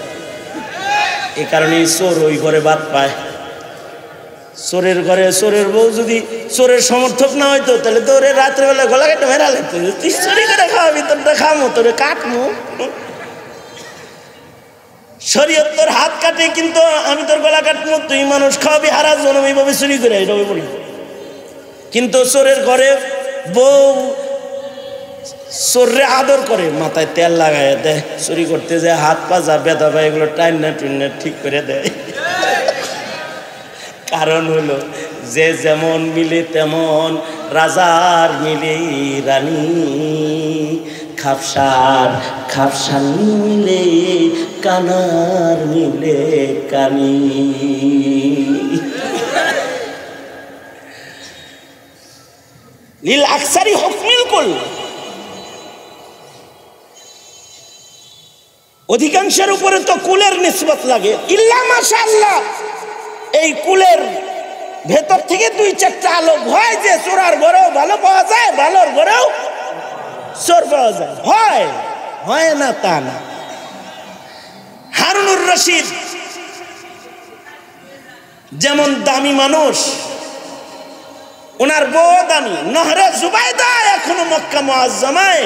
এ কারণে চোর ওই ঘরে বাদ পায়। চোরের ঘরে চোরের বউ যদি চোরের সমর্থক না হইতো তাহলে তো ওরে রাত্রেবেলা গলা কেটে মেরা লাগতো, তুই চুরি করে খাওয়াবি তোরটা খামো, তোরে কাটমু। শরীয়ত তোর হাত কাটে কিন্তু আমি তোর গলা কাটমু, তুই মানুষ খাওয়াবি হারা জনম এইভাবে চুরি করে, এটা বলবো না। কিন্তু চোরের ঘরে বউ চোররে আদর করে, মাথায় তেল লাগায় দেয়, চুরি করতে যায় হাত পা যা ব্যথা পায় এগুলো টাইনা টুইনা ঠিক করে দেয়। কারণ হলো যে যেমন মিলে তেমন রাজার মিলে রানী, খাপসার খাপসানি মিলে কানার মিলে কানি। নীল আকসারি হুকমিল কুল, অধিকাংশের উপরে তো কুলের নিসবত লাগে। ইল্লা মাশাআল্লাহ এই কুলের ভেতর থেকে দুই চারটা আলোক হয় যে চোরার ঘরেও ভালো পাওয়া যায়, ভালোর ঘরেও চোর পাওয়া যায়। হয় হয় না তা না। হারুনুর রশিদ যেমন দামি মানুষ, ওনার বউ দামি। নহরে জুবাইদা এখনো মক্কা মুআজ্জামায়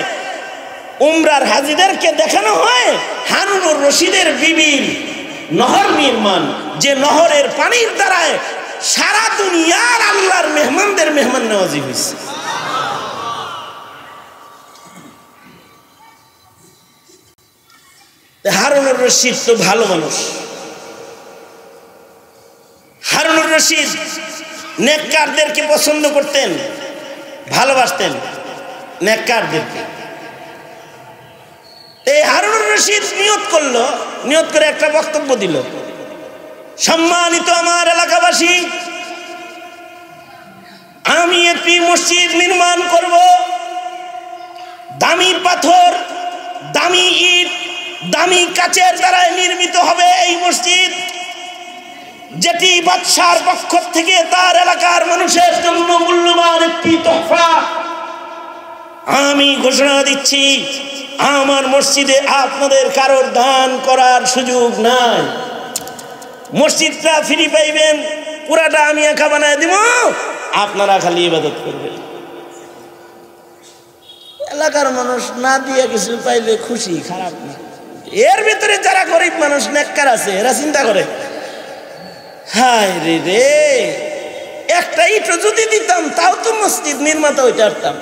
উমরার হাজিদেরকে দেখানো হয় হারুনুর রশিদের বিবির নহর নির্মাণ, যে নহরের পানির দ্বারায় সারা দুনিয়ার আল্লাহর মেহমানদের মেহমান নওয়াজি হয়েছে। হারুনুর রশিদ তো ভালো মানুষ। হারুনুর রশিদ নেককারদেরকে পছন্দ করতেন, ভালোবাসতেন নেককারদেরকে। এই হারুনুর রশিদ নিয়ত করলো নিয়ত করে একটা বক্তব্য দিল, সম্মানিত আমার এলাকাবাসী, আমি একটি মসজিদ নির্মাণ করব, দামি পাথর, দামি ইট, দামি কাচের দ্বারা নির্মিত হবে এই মসজিদ, যেটি বাদশার পক্ষ থেকে তার এলাকার মানুষের জন্য মূল্যবান একটি তোহফা। আমি ঘোষণা দিচ্ছি, আমার মসজিদে আপনাদের কারোর দান করার সুযোগ নাই। মসজিদটা ফ্রি পাইবেন, পুরাটা আমি একা বানায় দিব, আপনারা খালি ইবাদত করবেন। এলাকার মানুষ না দিয়ে কিছু পাইলে খুশি, খারাপ না। এর ভিতরে যারা গরিব মানুষ নেককার আছে, এরা চিন্তা করে, হায় রে রে, একটা ইটও যদি দিতাম তাও তো মসজিদ নির্মাতা হইতে পারতাম।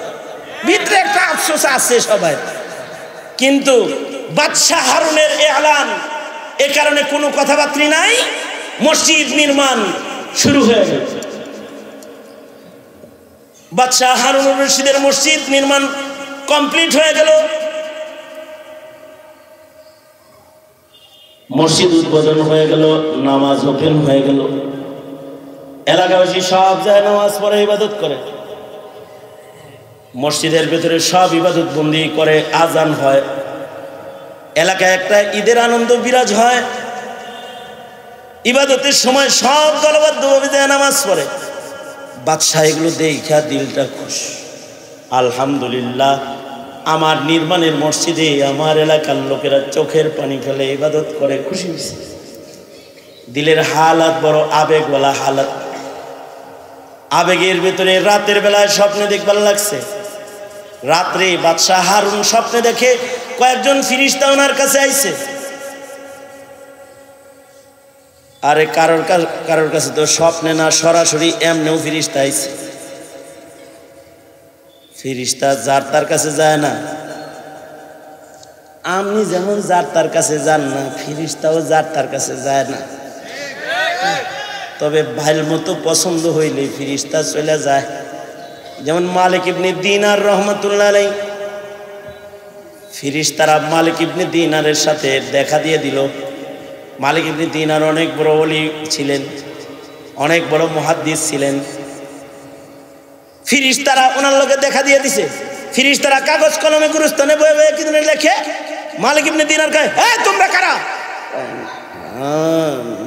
ভিতরে একটা আফসোস আছে সবাই। কিন্তু বাদশাহ হারুনের এলান, এ কারণে কোনো কথাবার্তা নাই, মসজিদ নির্মাণ শুরু হয়ে গেল। বাদশাহ হারুনুর রশিদের মসজিদ নির্মাণ কমপ্লিট হয়ে গেল। মসজিদ উদ্বোধন হয়ে গেল, নামাজ ওপেন হয়ে গেল। এলাকাবাসী সব যায় নামাজ পড়ে ইবাদত করে। মসজিদের ভেতরে সব ইবাদত বন্দি করে, আজান হয়, এলাকায় একটা ঈদের আনন্দ বিরাজ হয়। ইবাদতের সময় সব দলবদ্ধভাবে যায় নামাজ পড়ে। বাদশাহ এগুলো দেখা দিলটা খুশ, আলহামদুলিল্লাহ, আমার নির্মাণের মসজিদে আমার এলাকার লোকেরা চোখের পানি ফেলে ইবাদত করে খুশি হয়েছে। দিলের হালাত বড় আবেগওয়ালা হালাত। আবেগের ভেতরে রাতের বেলায় স্বপ্নে দেখবার লাগছে। রাত্রে বাদশাহ হারুন স্বপ্নে দেখে কয়েকজন ফিরিস্তা ওনার কাছে আইছে। আরে কারোর কাছে তো স্বপ্নে না, সরাসরি এমনিও ফিরিস্তা আইছে। ফিরিস্তা যার তার কাছে যায় না, আপনি যেমন যার তার কাছে যান না, ফিরিস্তাও যার তার কাছে যায় না। তবে ভাইয়ের মতো পছন্দ হইলে ফিরিস্তা চলে যায়। যেমন মালিক ইবনে দিনার রহমতুল্লাহ আলাইহি, ফিরিস্তারা মালিক ইবনে দিনারের সাথে দেখা দিয়ে দিল। মালিক ইবনে দিনার অনেক বড় ওলি ছিলেন, অনেক বড় মুহাদ্দিস ছিলেন। ফিরিস্তারা ওনার লোকে দেখা দিয়ে দিছে। ফিরিস্তারা কাগজ কলমে গুরুস্থানে বয়ে বয়ে কি লেখে, মালিক ইবনে দিনার কয়, এই তোমরা কারা?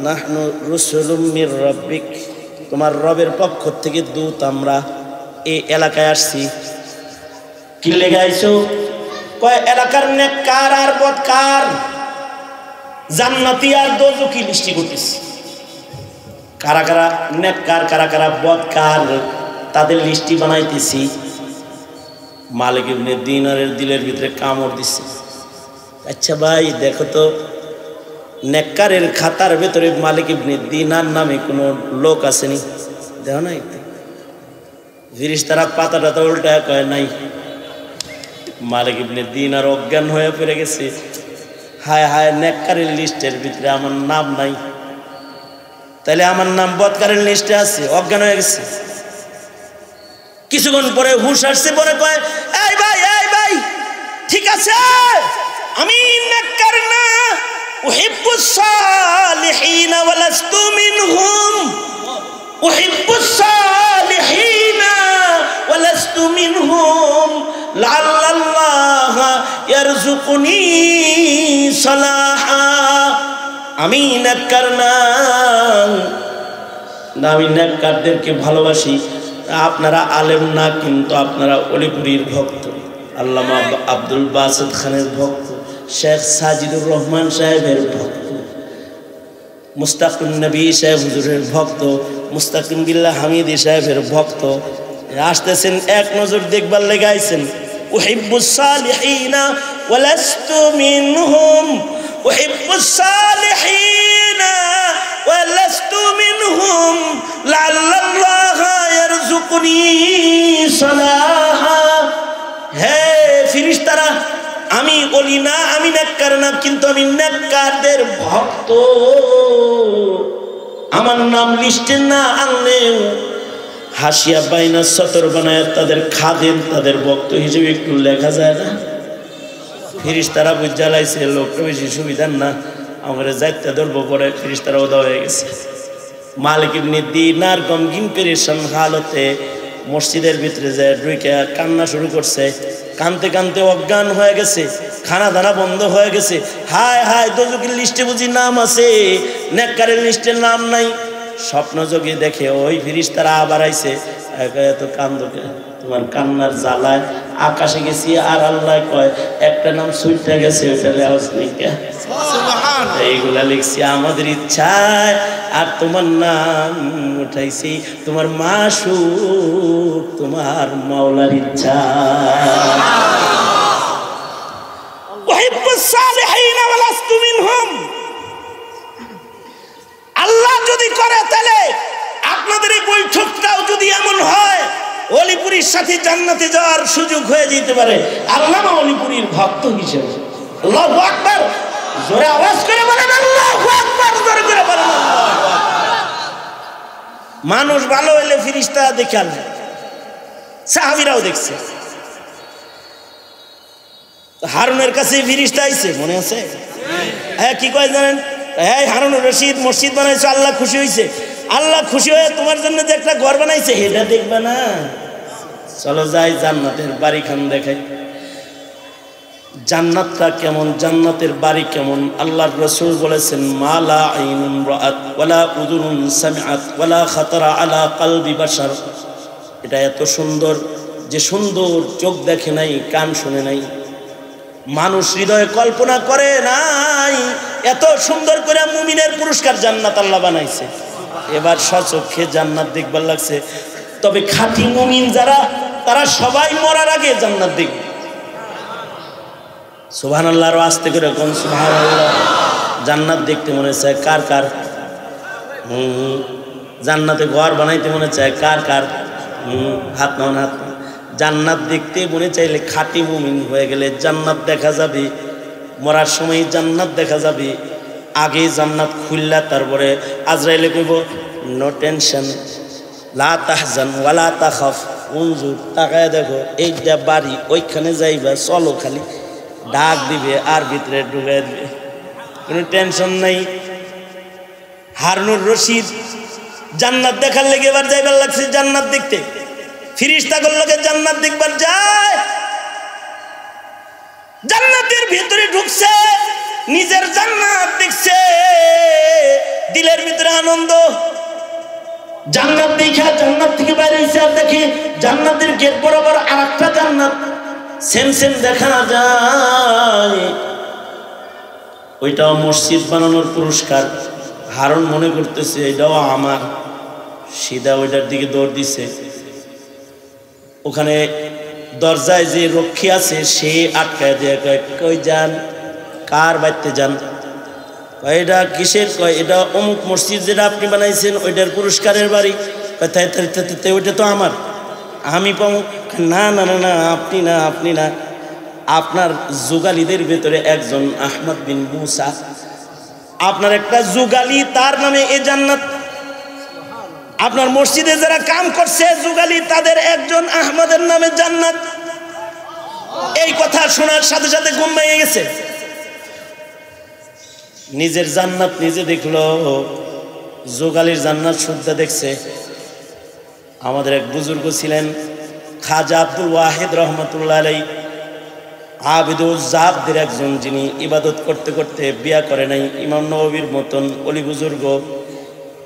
নাহনু রুসুলুম মির রাব্বিক, তোমার রবের পক্ষ থেকে দূত, আমরা এই এলাকায় আসছি। কি লেগে আইছো? কয় এলাকার নেককার আর বদকার, জান্নাতি আর দোজখী লিস্টি করতেছি। কারা কারা নেককার, কারা কারা বদকার, তাদের লিস্টি বানাইতেছি। মালিক ইবনে দিনারের দিলের ভিতরে কামড় দিচ্ছে। আচ্ছা ভাই দেখো তো, নেককারের খাতার ভেতরে মালিক ইবনে দিনার নামে কোনো লোক আসেনি? দেখো না, ফিরিস্তারা পাতা টাতা উল্টায় কয় নাই। মালিক ইবনে দিনার অজ্ঞান হয়ে পড়ে গেছে। হায় হায়, নেককারের লিস্টের ভিতরে আমার নাম নাই, তাহলে আমার নাম বদকারের লিস্টে আছে। অজ্ঞান হয়ে গেছে। কিছুক্ষণ পরে হুশ আসছে, পরে কয়, এই ভাই ঠিক আছে, আমি নেককার না, উহিব্বুস সালিহিন ওয়া লাস্তু মিনহুম, উহিব্বুস সালিহিন ওয়া লাস্তু মিনহুম, লাআল্লাল্লাহ ইয়ারযুকুনি সালাহা। আমি নেককার না, আমি নেককারদেরকে ভালোবাসি। আপনারা আলেম না, কিন্তু আপনারা অলিপুরীর ভক্ত, আল্লামা আব্দুল বাসিত খানের ভক্ত, শেখ সাজিদুর রহমান সাহেবের ভক্ত, মুস্তাকিম নবী সাহেব হুজুরের ভক্ত, মুস্তাকিম বিল্লাহ হামিদি সাহেবের ভক্ত। আসতেছেন, এক নজর দেখবার লেগে আইছেন। উহিব্বুস সালিহিনা ওয়া লাস্তু মিনহুম, উহিব্বুস সালিহিনা ওয়া লাস্তু মিনহুম, লাআল্লাল্লাহ ইয়ারযুকুনি সালাহা। হে ফিরিস্তারা, আমি ওলি না, আমি নেককার না, কিন্তু আমি নেককারদের ভক্ত। আমার নাম লিস্টে না আনলেও হাসিয়া বাইনা সতর বানায় তাদের খাদেম, তাদের ভক্ত হিসেবে একটু লেখা যায় না? ফিরিস্তারা বুঝা লাইছে লোকটা বেশি সুবিধার না, আমার যাইতে ধরবো পরে ফেরেশতারা ওদা হয়ে গেছে। মালিক ইবনে দিনার গমগিন পেরেশান হালতে মসজিদের ভিতরে যায় ঢুকে কান্না শুরু করছে। কানতে কানতে অজ্ঞান হয়ে গেছে, খানা দানা বন্ধ হয়ে গেছে। হায় হায়, দোজখের লিস্টে বুঝি নাম আছে, নেককারের লিস্টের নাম নাই। স্বপ্নযোগে দেখে ওই ফেরেশতারা আবার আইছে। এত কান্দো কেন? তোমার কান্নার জ্বালায় আকাশে গেছি আর আল্লাহ কয় একটা নাম সুইটা গেছে, ওইটা লেওয়াজ নেই। এইগুলা লিখছি আমাদের ইচ্ছায়, আর তোমার নাম উঠাইছি তোমার মাসুক, তোমার মাওলার ইচ্ছা। আল্লাহ যদি করে তাহলে আপনাদের এই বৈঠকটাও যদি এমন হয় অলিপুরীর সাথে জান্নাতে যাওয়ার সুযোগ হয়ে যেতে পারে। আল্লাহ অলিপুরীর ভক্ত হিসেবে। আল্লাহু আকবার, জোরে আওয়াজ করে বলেন আল্লাহু আকবার, জোরে করে বলেন আল্লাহু আকবার। মানুষ ভালো হইলে ফেরেশতা দেখেন, সাহাবীরাও দেখছে। হারুনের কাছে ফেরেশতা আইছে, মনে আছে? হ্যাঁ, কি কয় জানেন? হ্যাঁ, হারুনুর রশিদ মসজিদ বানাইছে, আল্লাহ খুশি হয়েছে। আল্লাহ খুশি হয়ে তোমার জন্য যে একটা ঘর বানাইছে এটা দেখবে না? চলো যাই জান্নাতের বাড়ি খান দেখাই। জান্নাতটা কেমন, জান্নাতের বাড়ি কেমন? আল্লাহর রাসূল বলেছেন, মালা আইনুন রাআত ওয়ালা উযুনুন সামিআত ওয়ালা খাতারা আলা কলবি বাশার। এটা এত সুন্দর যে সুন্দর চোখ দেখে নাই, কান শুনে নাই, মানুষ হৃদয়ে কল্পনা করে নাই। এত সুন্দর করে মুমিনের পুরস্কার জান্নাত আল্লাহ বানাইছে। এবার সচক্ষে জান্নাত দেখবার লাগছে। তবে খাঁটি মুমিন যারা, তারা সবাই মরার আগে জান্নাত দেখবে। সুবহানাল্লাহ, আরো আস্তে করে কোন সুবহানাল্লাহ। জান্নাত দেখতে মনে চায় কার কার? জান্নাতে ঘর বানাইতে মনে চায় কার কার? হাত নাও, হাত। জান্নাত দেখতে মনে চাইলে খাঁটি মুমিন হয়ে গেলে জান্নাত দেখা যাবে। মরার সময় জান্নাত দেখা যাবে। আগে জান্নাত খুললা, তারপরে আজরাইলে কইব নো টেনশন, লা তাহজান ওয়ালা তাখাফ, উনজুর, তাকায় দেখো এইটা বাড়ি, ওইখানে যাইবা, চলো। খালি ডাক দিবে আর ভিতরে ঢুকাই দিবে, কোনো টেনশন নাই। হারুনুর রশিদ জান্নাত দেখার লেগে এবার যাইবার লাগছে জান্নাত দেখতে। ফেরেশতাগুলোর লগে জান্নাত দেখবার যায়, জান্নাতের ভিতরে ঢুকছে, নিজের জান্নাত দেখছে, দিলের ভিতরে আনন্দ। জান্নাত দেখা জান্নাত থেকে বাইরে এসে আর দেখে জান্নাতের গেট বরাবর আরেকটা জান্নাত সেম সেম দেখা যায়। ওইটাও মসজিদ বানানোর পুরস্কার। হারুন মনে করতেছে এটাও আমার, সিধা ওইটার দিকে দৌড় দিছে। ওখানে দরজায় যে রক্ষী আছে সে আটকায় দিয়ে কয়, কই যান? কার বাড়িতে যান? এটা কিসের? কয় এটা অমুক মসজিদ যেটা আপনি বানাইছেন ওইটার পুরস্কারের বাড়ি। ওইটা তো আমার, আমি পাবো? না না না না, আপনি না, আপনি না। আপনার যুগালীদের ভেতরে একজন আহমদ বিন মুসা, আপনার একটা যুগালী, তার নামে এই জান্নাত। আপনার মসজিদে যারা কাম করছে যুগালী, তাদের একজন আহমদের নামে জান্নাত। এই কথা শোনার সাথে সাথে ঘুম ভেঙে গেছে। নিজের জান্নাত নিজে দেখলো, যুগালীর জান্নাত শুদ্ধ দেখছে। আমাদের এক বুজুর্গ ছিলেন খাজা আব্দুল ওয়াহিদ রহমতুল্লাহ আলাইহি, আবিদুজ জাবদের একজন, যিনি ইবাদত করতে করতে বিয়া করে নাই। ইমাম নববীর মতন অলি বুজুর্গ,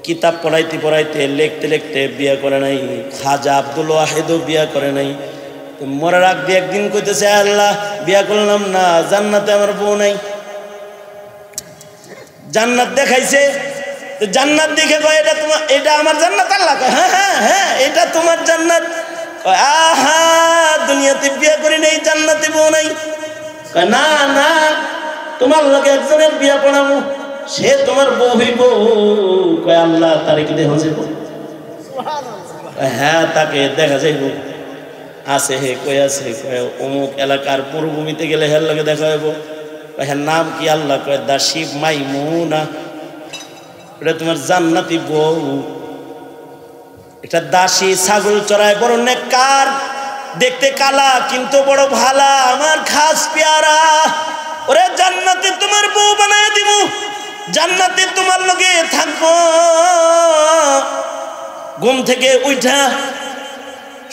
কিতাব পড়াইতে পড়াইতে লিখতে লিখতে বিয়া করে নাই। খাজা আব্দুল ওয়াহিদও বিয়া করে নাই। মরার আগ দিয়ে একদিন কইতেছে, আল্লাহ বিয়া করলাম না, জান্নাতে আমার বউ নাই। জান্নাত দেখাইছে, জান্নাত দেখে কয় এটা তোমার, এটা আমার জান্নাত। আল্লাহ কয় হ্যাঁ হ্যাঁ হ্যাঁ, এটা তোমার জান্নাত। কয় আহা, দুনিয়াতে বিয়া করি নাই, জান্নাতে বউ নাই। কয় না না, তোমার লগে একজনের বিয়া পড়াবো, সে তোমার বউ হইব। কয় আল্লাহ, তারে কি দেখা যাইব? হ্যাঁ, তাকে দেখা যাইব। আছে হে, কই আছে? কয় অমুক এলাকার মরুভূমিতে গেলে হের লগে দেখা হইব। হ্যাঁ, নাম কি? আল্লাহ। কয় দাসী মাইমুনা, এটা তোমার জান্নাতি বউ। এটা দাসী, ছাগল চড়ায়, বড় নেককার, দেখতে কালা কিন্তু বড় ভালা, আমার খাস পেয়ারা। ওরে জান্নাতে তোমার বউ বানায় দিব। জান্নাতে তোমার লগে থাকবো। ঘুম থেকে উঠা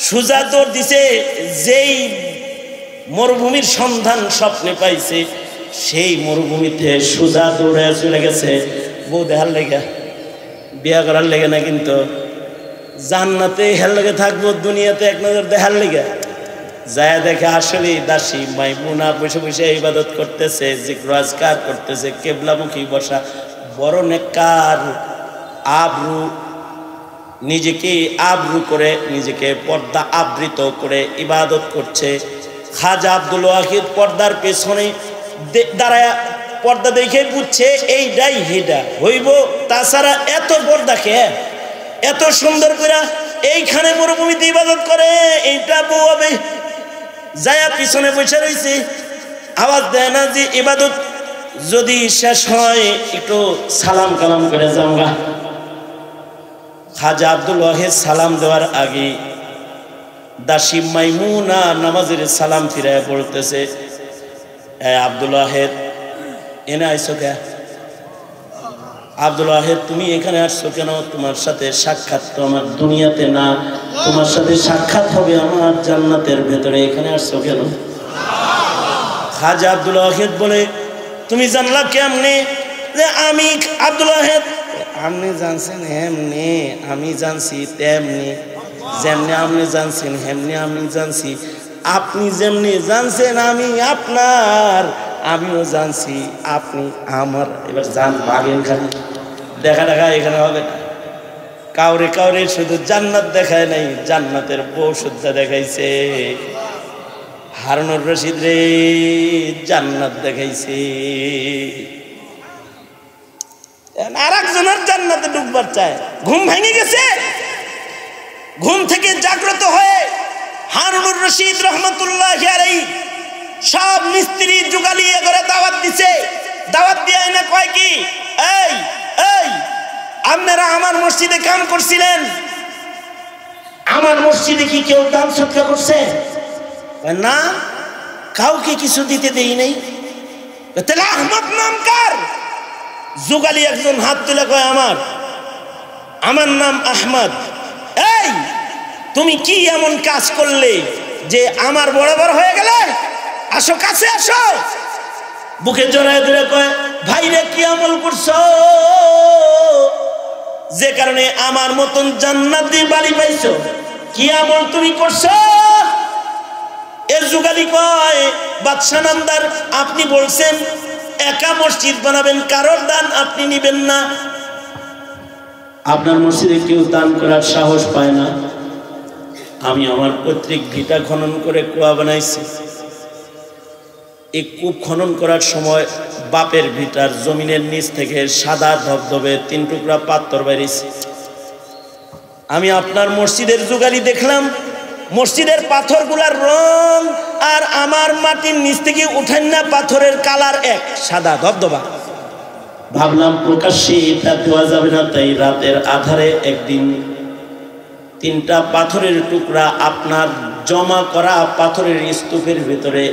সুজা দৌড় দিছে, যেই মরুভূমির সন্ধান স্বপ্নে পাইছে সেই মরুভূমিতে সুজা দৌড়ে চলে গেছে বউ দেখার লেগে, বিয়া করার লেগে না, কিন্তু জান্নাতে হের লেগে থাকবো, দুনিয়াতে এক নজর দেখার লেগে। যায় দেখে আসলে দাসী মাইমুনা বসে বসে ইবাদত করতেছে, জিক্র আজকার করতেছে, কেবলামুখী বসা, বড় নেককার, আবরু নিজেকে আবরু করে, নিজেকে পর্দা আবৃত করে ইবাদত করছে। খাজা আব্দুল ওয়াহিদ পর্দার পেছনে দাঁড়ায় পর্দা দেখে বুঝছে এইটাই হেডা হইব, তাছাড়া এত পর্দা খেয়ে এত সুন্দর করে এইখানে মরুভূমিতে ইবাদত করে, এইটা বউ হবে। যায়া পিছনে বসে রয়েছে, আওয়াজ দেয় না যে ইবাদত যদি শেষ হয় একটু সালাম কালাম করে যাওয়া। খাজা আব্দুল ওয়াহিদ সালাম দেওয়ার আগে দাসী মাইমুনা নামাজের সালাম ফিরায় বলতেছে, আব্দুল ওয়াহিদ এনে আইসো কে? আব্দুল ওয়াহিদ তুমি এখানে আসছো কেন? তোমার সাথে সাক্ষাৎ তো আমার দুনিয়াতে না, তোমার সাথে সাক্ষাৎ হবে আমার জান্নাতের ভেতরে, এখানে আসছো কেন? খাজা আব্দুল ওয়াহিদ বলে, তুমি জানলা কেমনে যে আমি আব্দুল ওয়াহিদ? আপনি জানছেন হেমনি, আমি জানছি তেমনি, যেমনি আপনি জানছেন হেমনি আমি জানছি, আপনি যেমনি জানছেন আমি আপনার, আমিও জানছি আপনি আমার। এবার জান ভাগেন খালি দেখা দেখা এখানে হবে না। কাউরে কাউরে শুধু জান্নাত দেখায় নাই, জান্নাতের বউ সুদ্ধা দেখাইছে। হারুনুর রশিদ রে জান্নাত দেখাইছে, আর একজনের জান্নাতে ডুববার চায়। ঘুম ভেঙে গেছে, ঘুম থেকে জাগ্রত হয়ে হারুনুর রশিদ রহমতুল্লাহি আলাইহি সব মিস্ত্রি জুগালিয়ে করে দাওয়াত দিছে। দাওয়াত দিয়ে না কয় কি, এই এই আপনারা আমার মসজিদে কাম করছিলেন, আমার মসজিদে কি কেউ দান সৎকার করছে? না, কাউকে কিছু দিতে দেই নাই। তাহলে আহমদ নাম কার? জুগালি একজন হাত তুলে কয় আমার নাম আহমদ। এই তুমি কি এমন কাজ করলে যে আমার বরাবর হয়ে গেলে? আসো কাছে আসো। বুকে জড়ায় ধরে কয়, ভাইরে কি আমল করছো যে কারণে আমার মতন জান্নাতি বাড়ি পাইছো? কি আমল তুমি করছো? এর যুগালি কয়, বাদশা নামদার আপনি বলছেন একা মসজিদ বানাবেন, কারোর দান আপনি নিবেন না। আপনার মসজিদে কেউ দান করার সাহস পায় না। আমি আমার পৈতৃক ভিটা খনন করে কুয়া বানাইছি। এই কূপ খনন করার সময় বাপের ভিটার জমিনের নিচ থেকে সাদা ধবধবে 3 টুকরা পাথর বেরিয়েছে। আমি আপনার মসজিদের যুগালি দেখলাম, মসজিদের পাথরগুলার রং আর আমার মাটির নিচ থেকে উঠান না পাথরের কালার এক, সাদা ধবধবা। ভাবলাম প্রকাশ্যে এটা দেওয়া যাবে না, তাই রাতের আধারে একদিন 3টা পাথরের টুকরা আপনার জমা করা পাথরের স্তূপের ভেতরে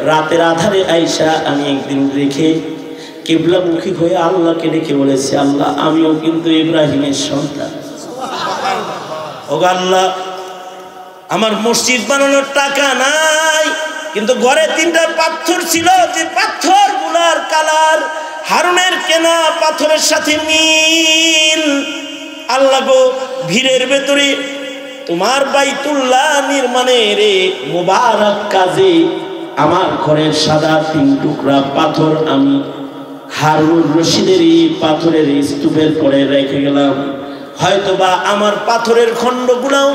রাতের আধারে আইসা আমি একদিন রেখে কিবলামুখী হয়ে আল্লাহকে ডেকে বলেছি, আল্লাহ আমিও কিন্তু ইব্রাহিমের সন্তান। ও আল্লাহ, আমার মসজিদ বানানোর টাকা নাই, কিন্তু ঘরে 3টা পাথর ছিল, যে পাথরগুলার কালার হারুনের কেনা পাথরের সাথে মিল। আল্লাহ গো, ভিড়ের ভেতরে তোমার বাইতুল্লাহ নির্মাণের মুবারক কাজে আমার ঘরের সাদা 3 টুকরা পাথর আমি হারুনুর রশিদের এই পাথরের স্তূপের পরে রেখে গেলাম। হয়তোবা আমার পাথরের খণ্ডগুলোও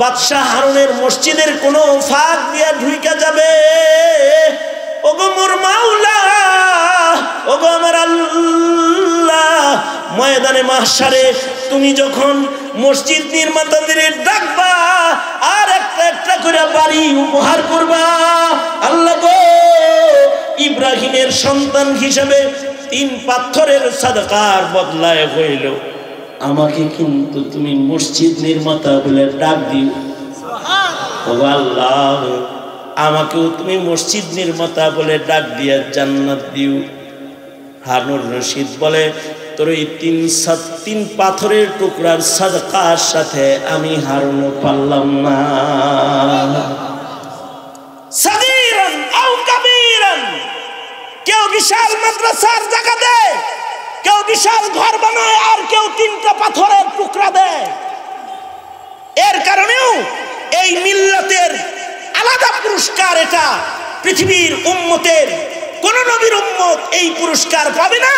বাদশাহ হারুনের মসজিদের কোনো ফাঁক দিয়ে ঢুইকা যাবে। ওগো মোর মাওলা, ওগো আমার আল্লাহ, ময়দানে মাহশারে তুমি যখন মসজিদ নির্মাতাদের ডাকবা আর একটা একটা করে বাড়ি উপহার করবা, আল্লাহ গো, ইব্রাহিমের সন্তান হিসেবে 3 পাথরের সাদকার বদলায় হইল আমাকে কিন্তু তুমি মসজিদ নির্মাতা বলে ডাক দিও। ও আল্লাহ, আমাকেও তুমি মসজিদ নির্মাতা বলে ডাক দিয়া জান্নাত দিও। হারুনুর রশিদ বলে, তোর এই তিন পাথরের টুকরার সাদকার সাথে আমি হারুনও পারলাম না। সাগীরান আও কাবীরান, কেউ বিশাল মাদ্রাসার জায়গা দেয়, কেউ বিশাল ঘর বানায়, আর কেউ 3টা পাথরের টুকরা দেয়। এর কারণেও এই মিল্লাতের আলাদা পুরস্কার। এটা পৃথিবীর উম্মতের কোন নবীর উম্মত এই পুরস্কার পাবে না।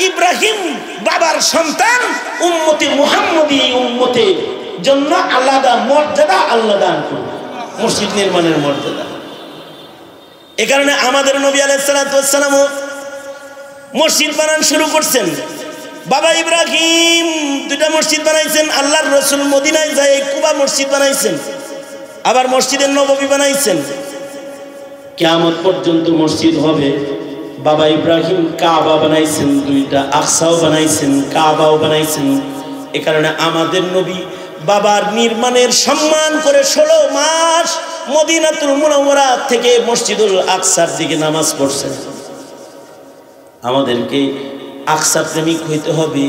ইব্রাহিম বাবার সন্তান, উম্মতে মুহাম্মদী উম্মতের জন্য আলাদা মর্যাদা আল্লাহ দান করবে, মসজিদ নির্মাণের মর্যাদা। এ কারণে আমাদের নবী আলাইহিস সালাতু ওয়াস সালাম মসজিদ বানান শুরু করছেন। বাবা ইব্রাহিম 2টা মসজিদ বানাইছেন, আল্লাহর রাসূল মদিনায় যায় কুবা মসজিদ বানাইছেন, আবার মসজিদে নববী বানাইছেন। কিয়ামত পর্যন্ত মসজিদ হবে। বাবা ইব্রাহিম কাবা বানাইছেন 2টা, আকসাও বানাইছেন, কাবাও বানাইছেন। এ কারণে আমাদের নবী বাবার নির্মাণের সম্মান করে 16 মাস মদিনাতুল মুনাওয়ারা থেকে মসজিদুল আকসার দিকে নামাজ পড়ছেন। আমাদেরকে আকসা প্রেমিক হইতে হবে,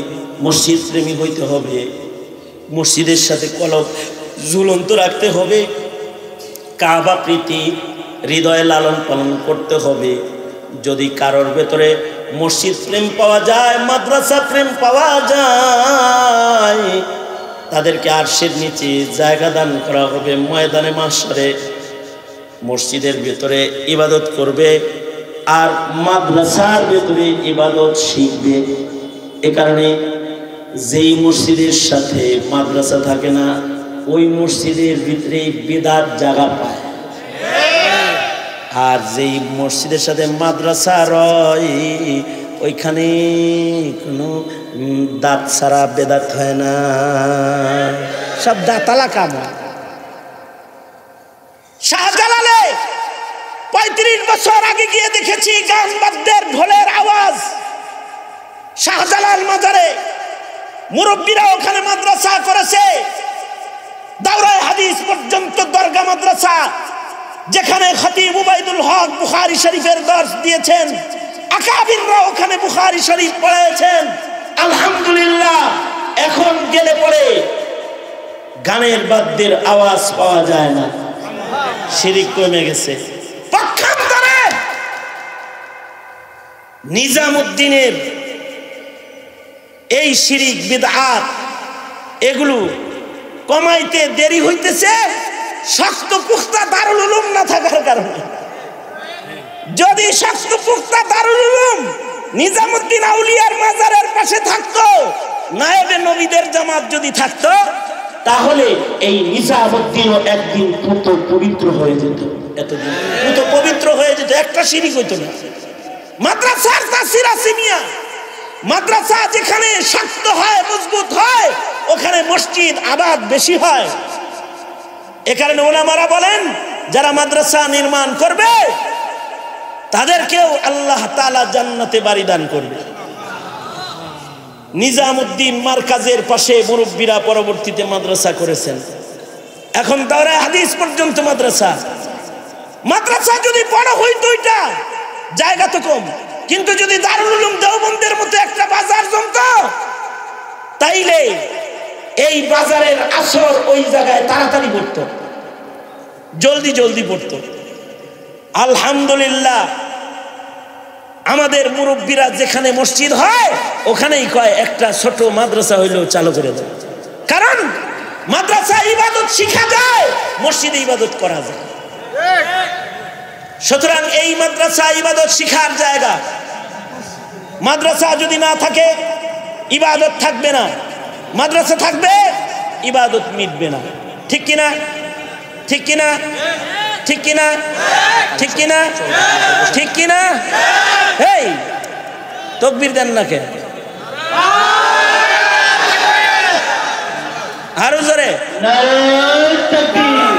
মসজিদ প্রেমিক হইতে হবে, মসজিদের সাথে কলব ঝুলন্ত রাখতে হবে, কাবা প্রীতি হৃদয়ে লালন পালন করতে হবে। যদি কারোর ভেতরে মসজিদ প্রেম পাওয়া যায়, মাদ্রাসা প্রেম পাওয়া যায়, তাদেরকে আরশের নিচে জায়গা দান করা হবে। ময়দানে মাশরে মসজিদের ভেতরে ইবাদত করবে আর মাদ্রাসার ভেতরে ইবাদত শিখবে। এ কারণে যেই মসজিদের সাথে মাদ্রাসা থাকে না, ওই মসজিদের ভিতরে বিদআত জায়গা পায়, আর যেই মসজিদের সাথে মাদ্রাসা রয় ওইখানে কোনো দাঁত ছাড়া বেদাত হয় না, সব দাঁতালা কাম। শাহজালালে 35 বছর আগে গিয়ে দেখেছি গান বাদ্যের ঢোলের আওয়াজ। শাহজালাল মাজারে মুরব্বীরা ওখানে মাদ্রাসা করেছে, দাওরায়ে হাদিস পর্যন্ত দরগা মাদ্রাসা, যেখানে খতিব উবাইদুল হক বুখারী শরীফের দর্স দিয়েছেন, আকাবিররা ওখানে বুখারী শরীফ পড়েছেন। আলহামদুলিল্লাহ, এখন গেলে পরে গানের বাদ্যের আওয়াজ পাওয়া যায় না, শিরক কমে গেছে। পক্ষান্তরে নিজামুদ্দিনের এই শিরক বিদআত এগুলো কমাইতে দেরি হইতেছে শক্ত পুখতা দারুল উলুম না থাকার কারণে। যদি শক্ত পুখতা দারুল উলুম নিজামুদ্দিন আউলিয়ার মাজারের পাশে থাকতো, নায়েবে নবীদের জামাত যদি থাকতো, তাহলে এই নিজামুদ্দিনও একদিন পুত পবিত্র হয়ে যেত। এতদিন পুত পবিত্র হয়ে যেত, একটা শিরক হইতো না। মাদ্রাসার তাসির আছে মিয়া। মাদ্রাসা যেখানে শক্ত হয়, মজবুত হয়, ওখানে মসজিদ আবাদ বেশি হয়। এ কারণে ওলামারা বলেন, যারা মাদ্রাসা নির্মাণ করবে তাদেরকেও আল্লাহ তাআলা জান্নাতে বাড়ি দান করবে। নিজামুদ্দিন মার্কাজের পাশে মুরব্বীরা পরবর্তীতে মাদ্রাসা করেছেন, এখন দাওরায়ে হাদিস পর্যন্ত মাদ্রাসা। মাদ্রাসা যদি বড় হইতো, এটা জায়গা তো কম, কিন্তু যদি দারুল উলুম দেওবন্দের মতো একটা বাজার জমতো, তাইলে এই বাজারের আসর ওই জায়গায় তাড়াতাড়ি পড়তো, জলদি জলদি পড়তো। আলহামদুলিল্লাহ, আমাদের মুরব্বীরা যেখানে মসজিদ হয় ওখানেই কয় একটা ছোট মাদ্রাসা হইলেও চালু করে দেয়, কারণ মাদ্রাসা ইবাদত শিখা যায়, মসজিদে ইবাদত করা যায়। সুতরাং এই মাদ্রাসা ইবাদত শিখার জায়গা। মাদ্রাসা যদি না থাকে ইবাদত থাকবে না, মাদ্রাসা থাকবে ইবাদত মিটবে না। ঠিক কিনা? ঠিক কিনা? ঠিক কিনা? ঠিক কিনা? ঠিক কিনা? এই তাকবীর দেন না কেন? আরো জোরে। নারে তাকবীর।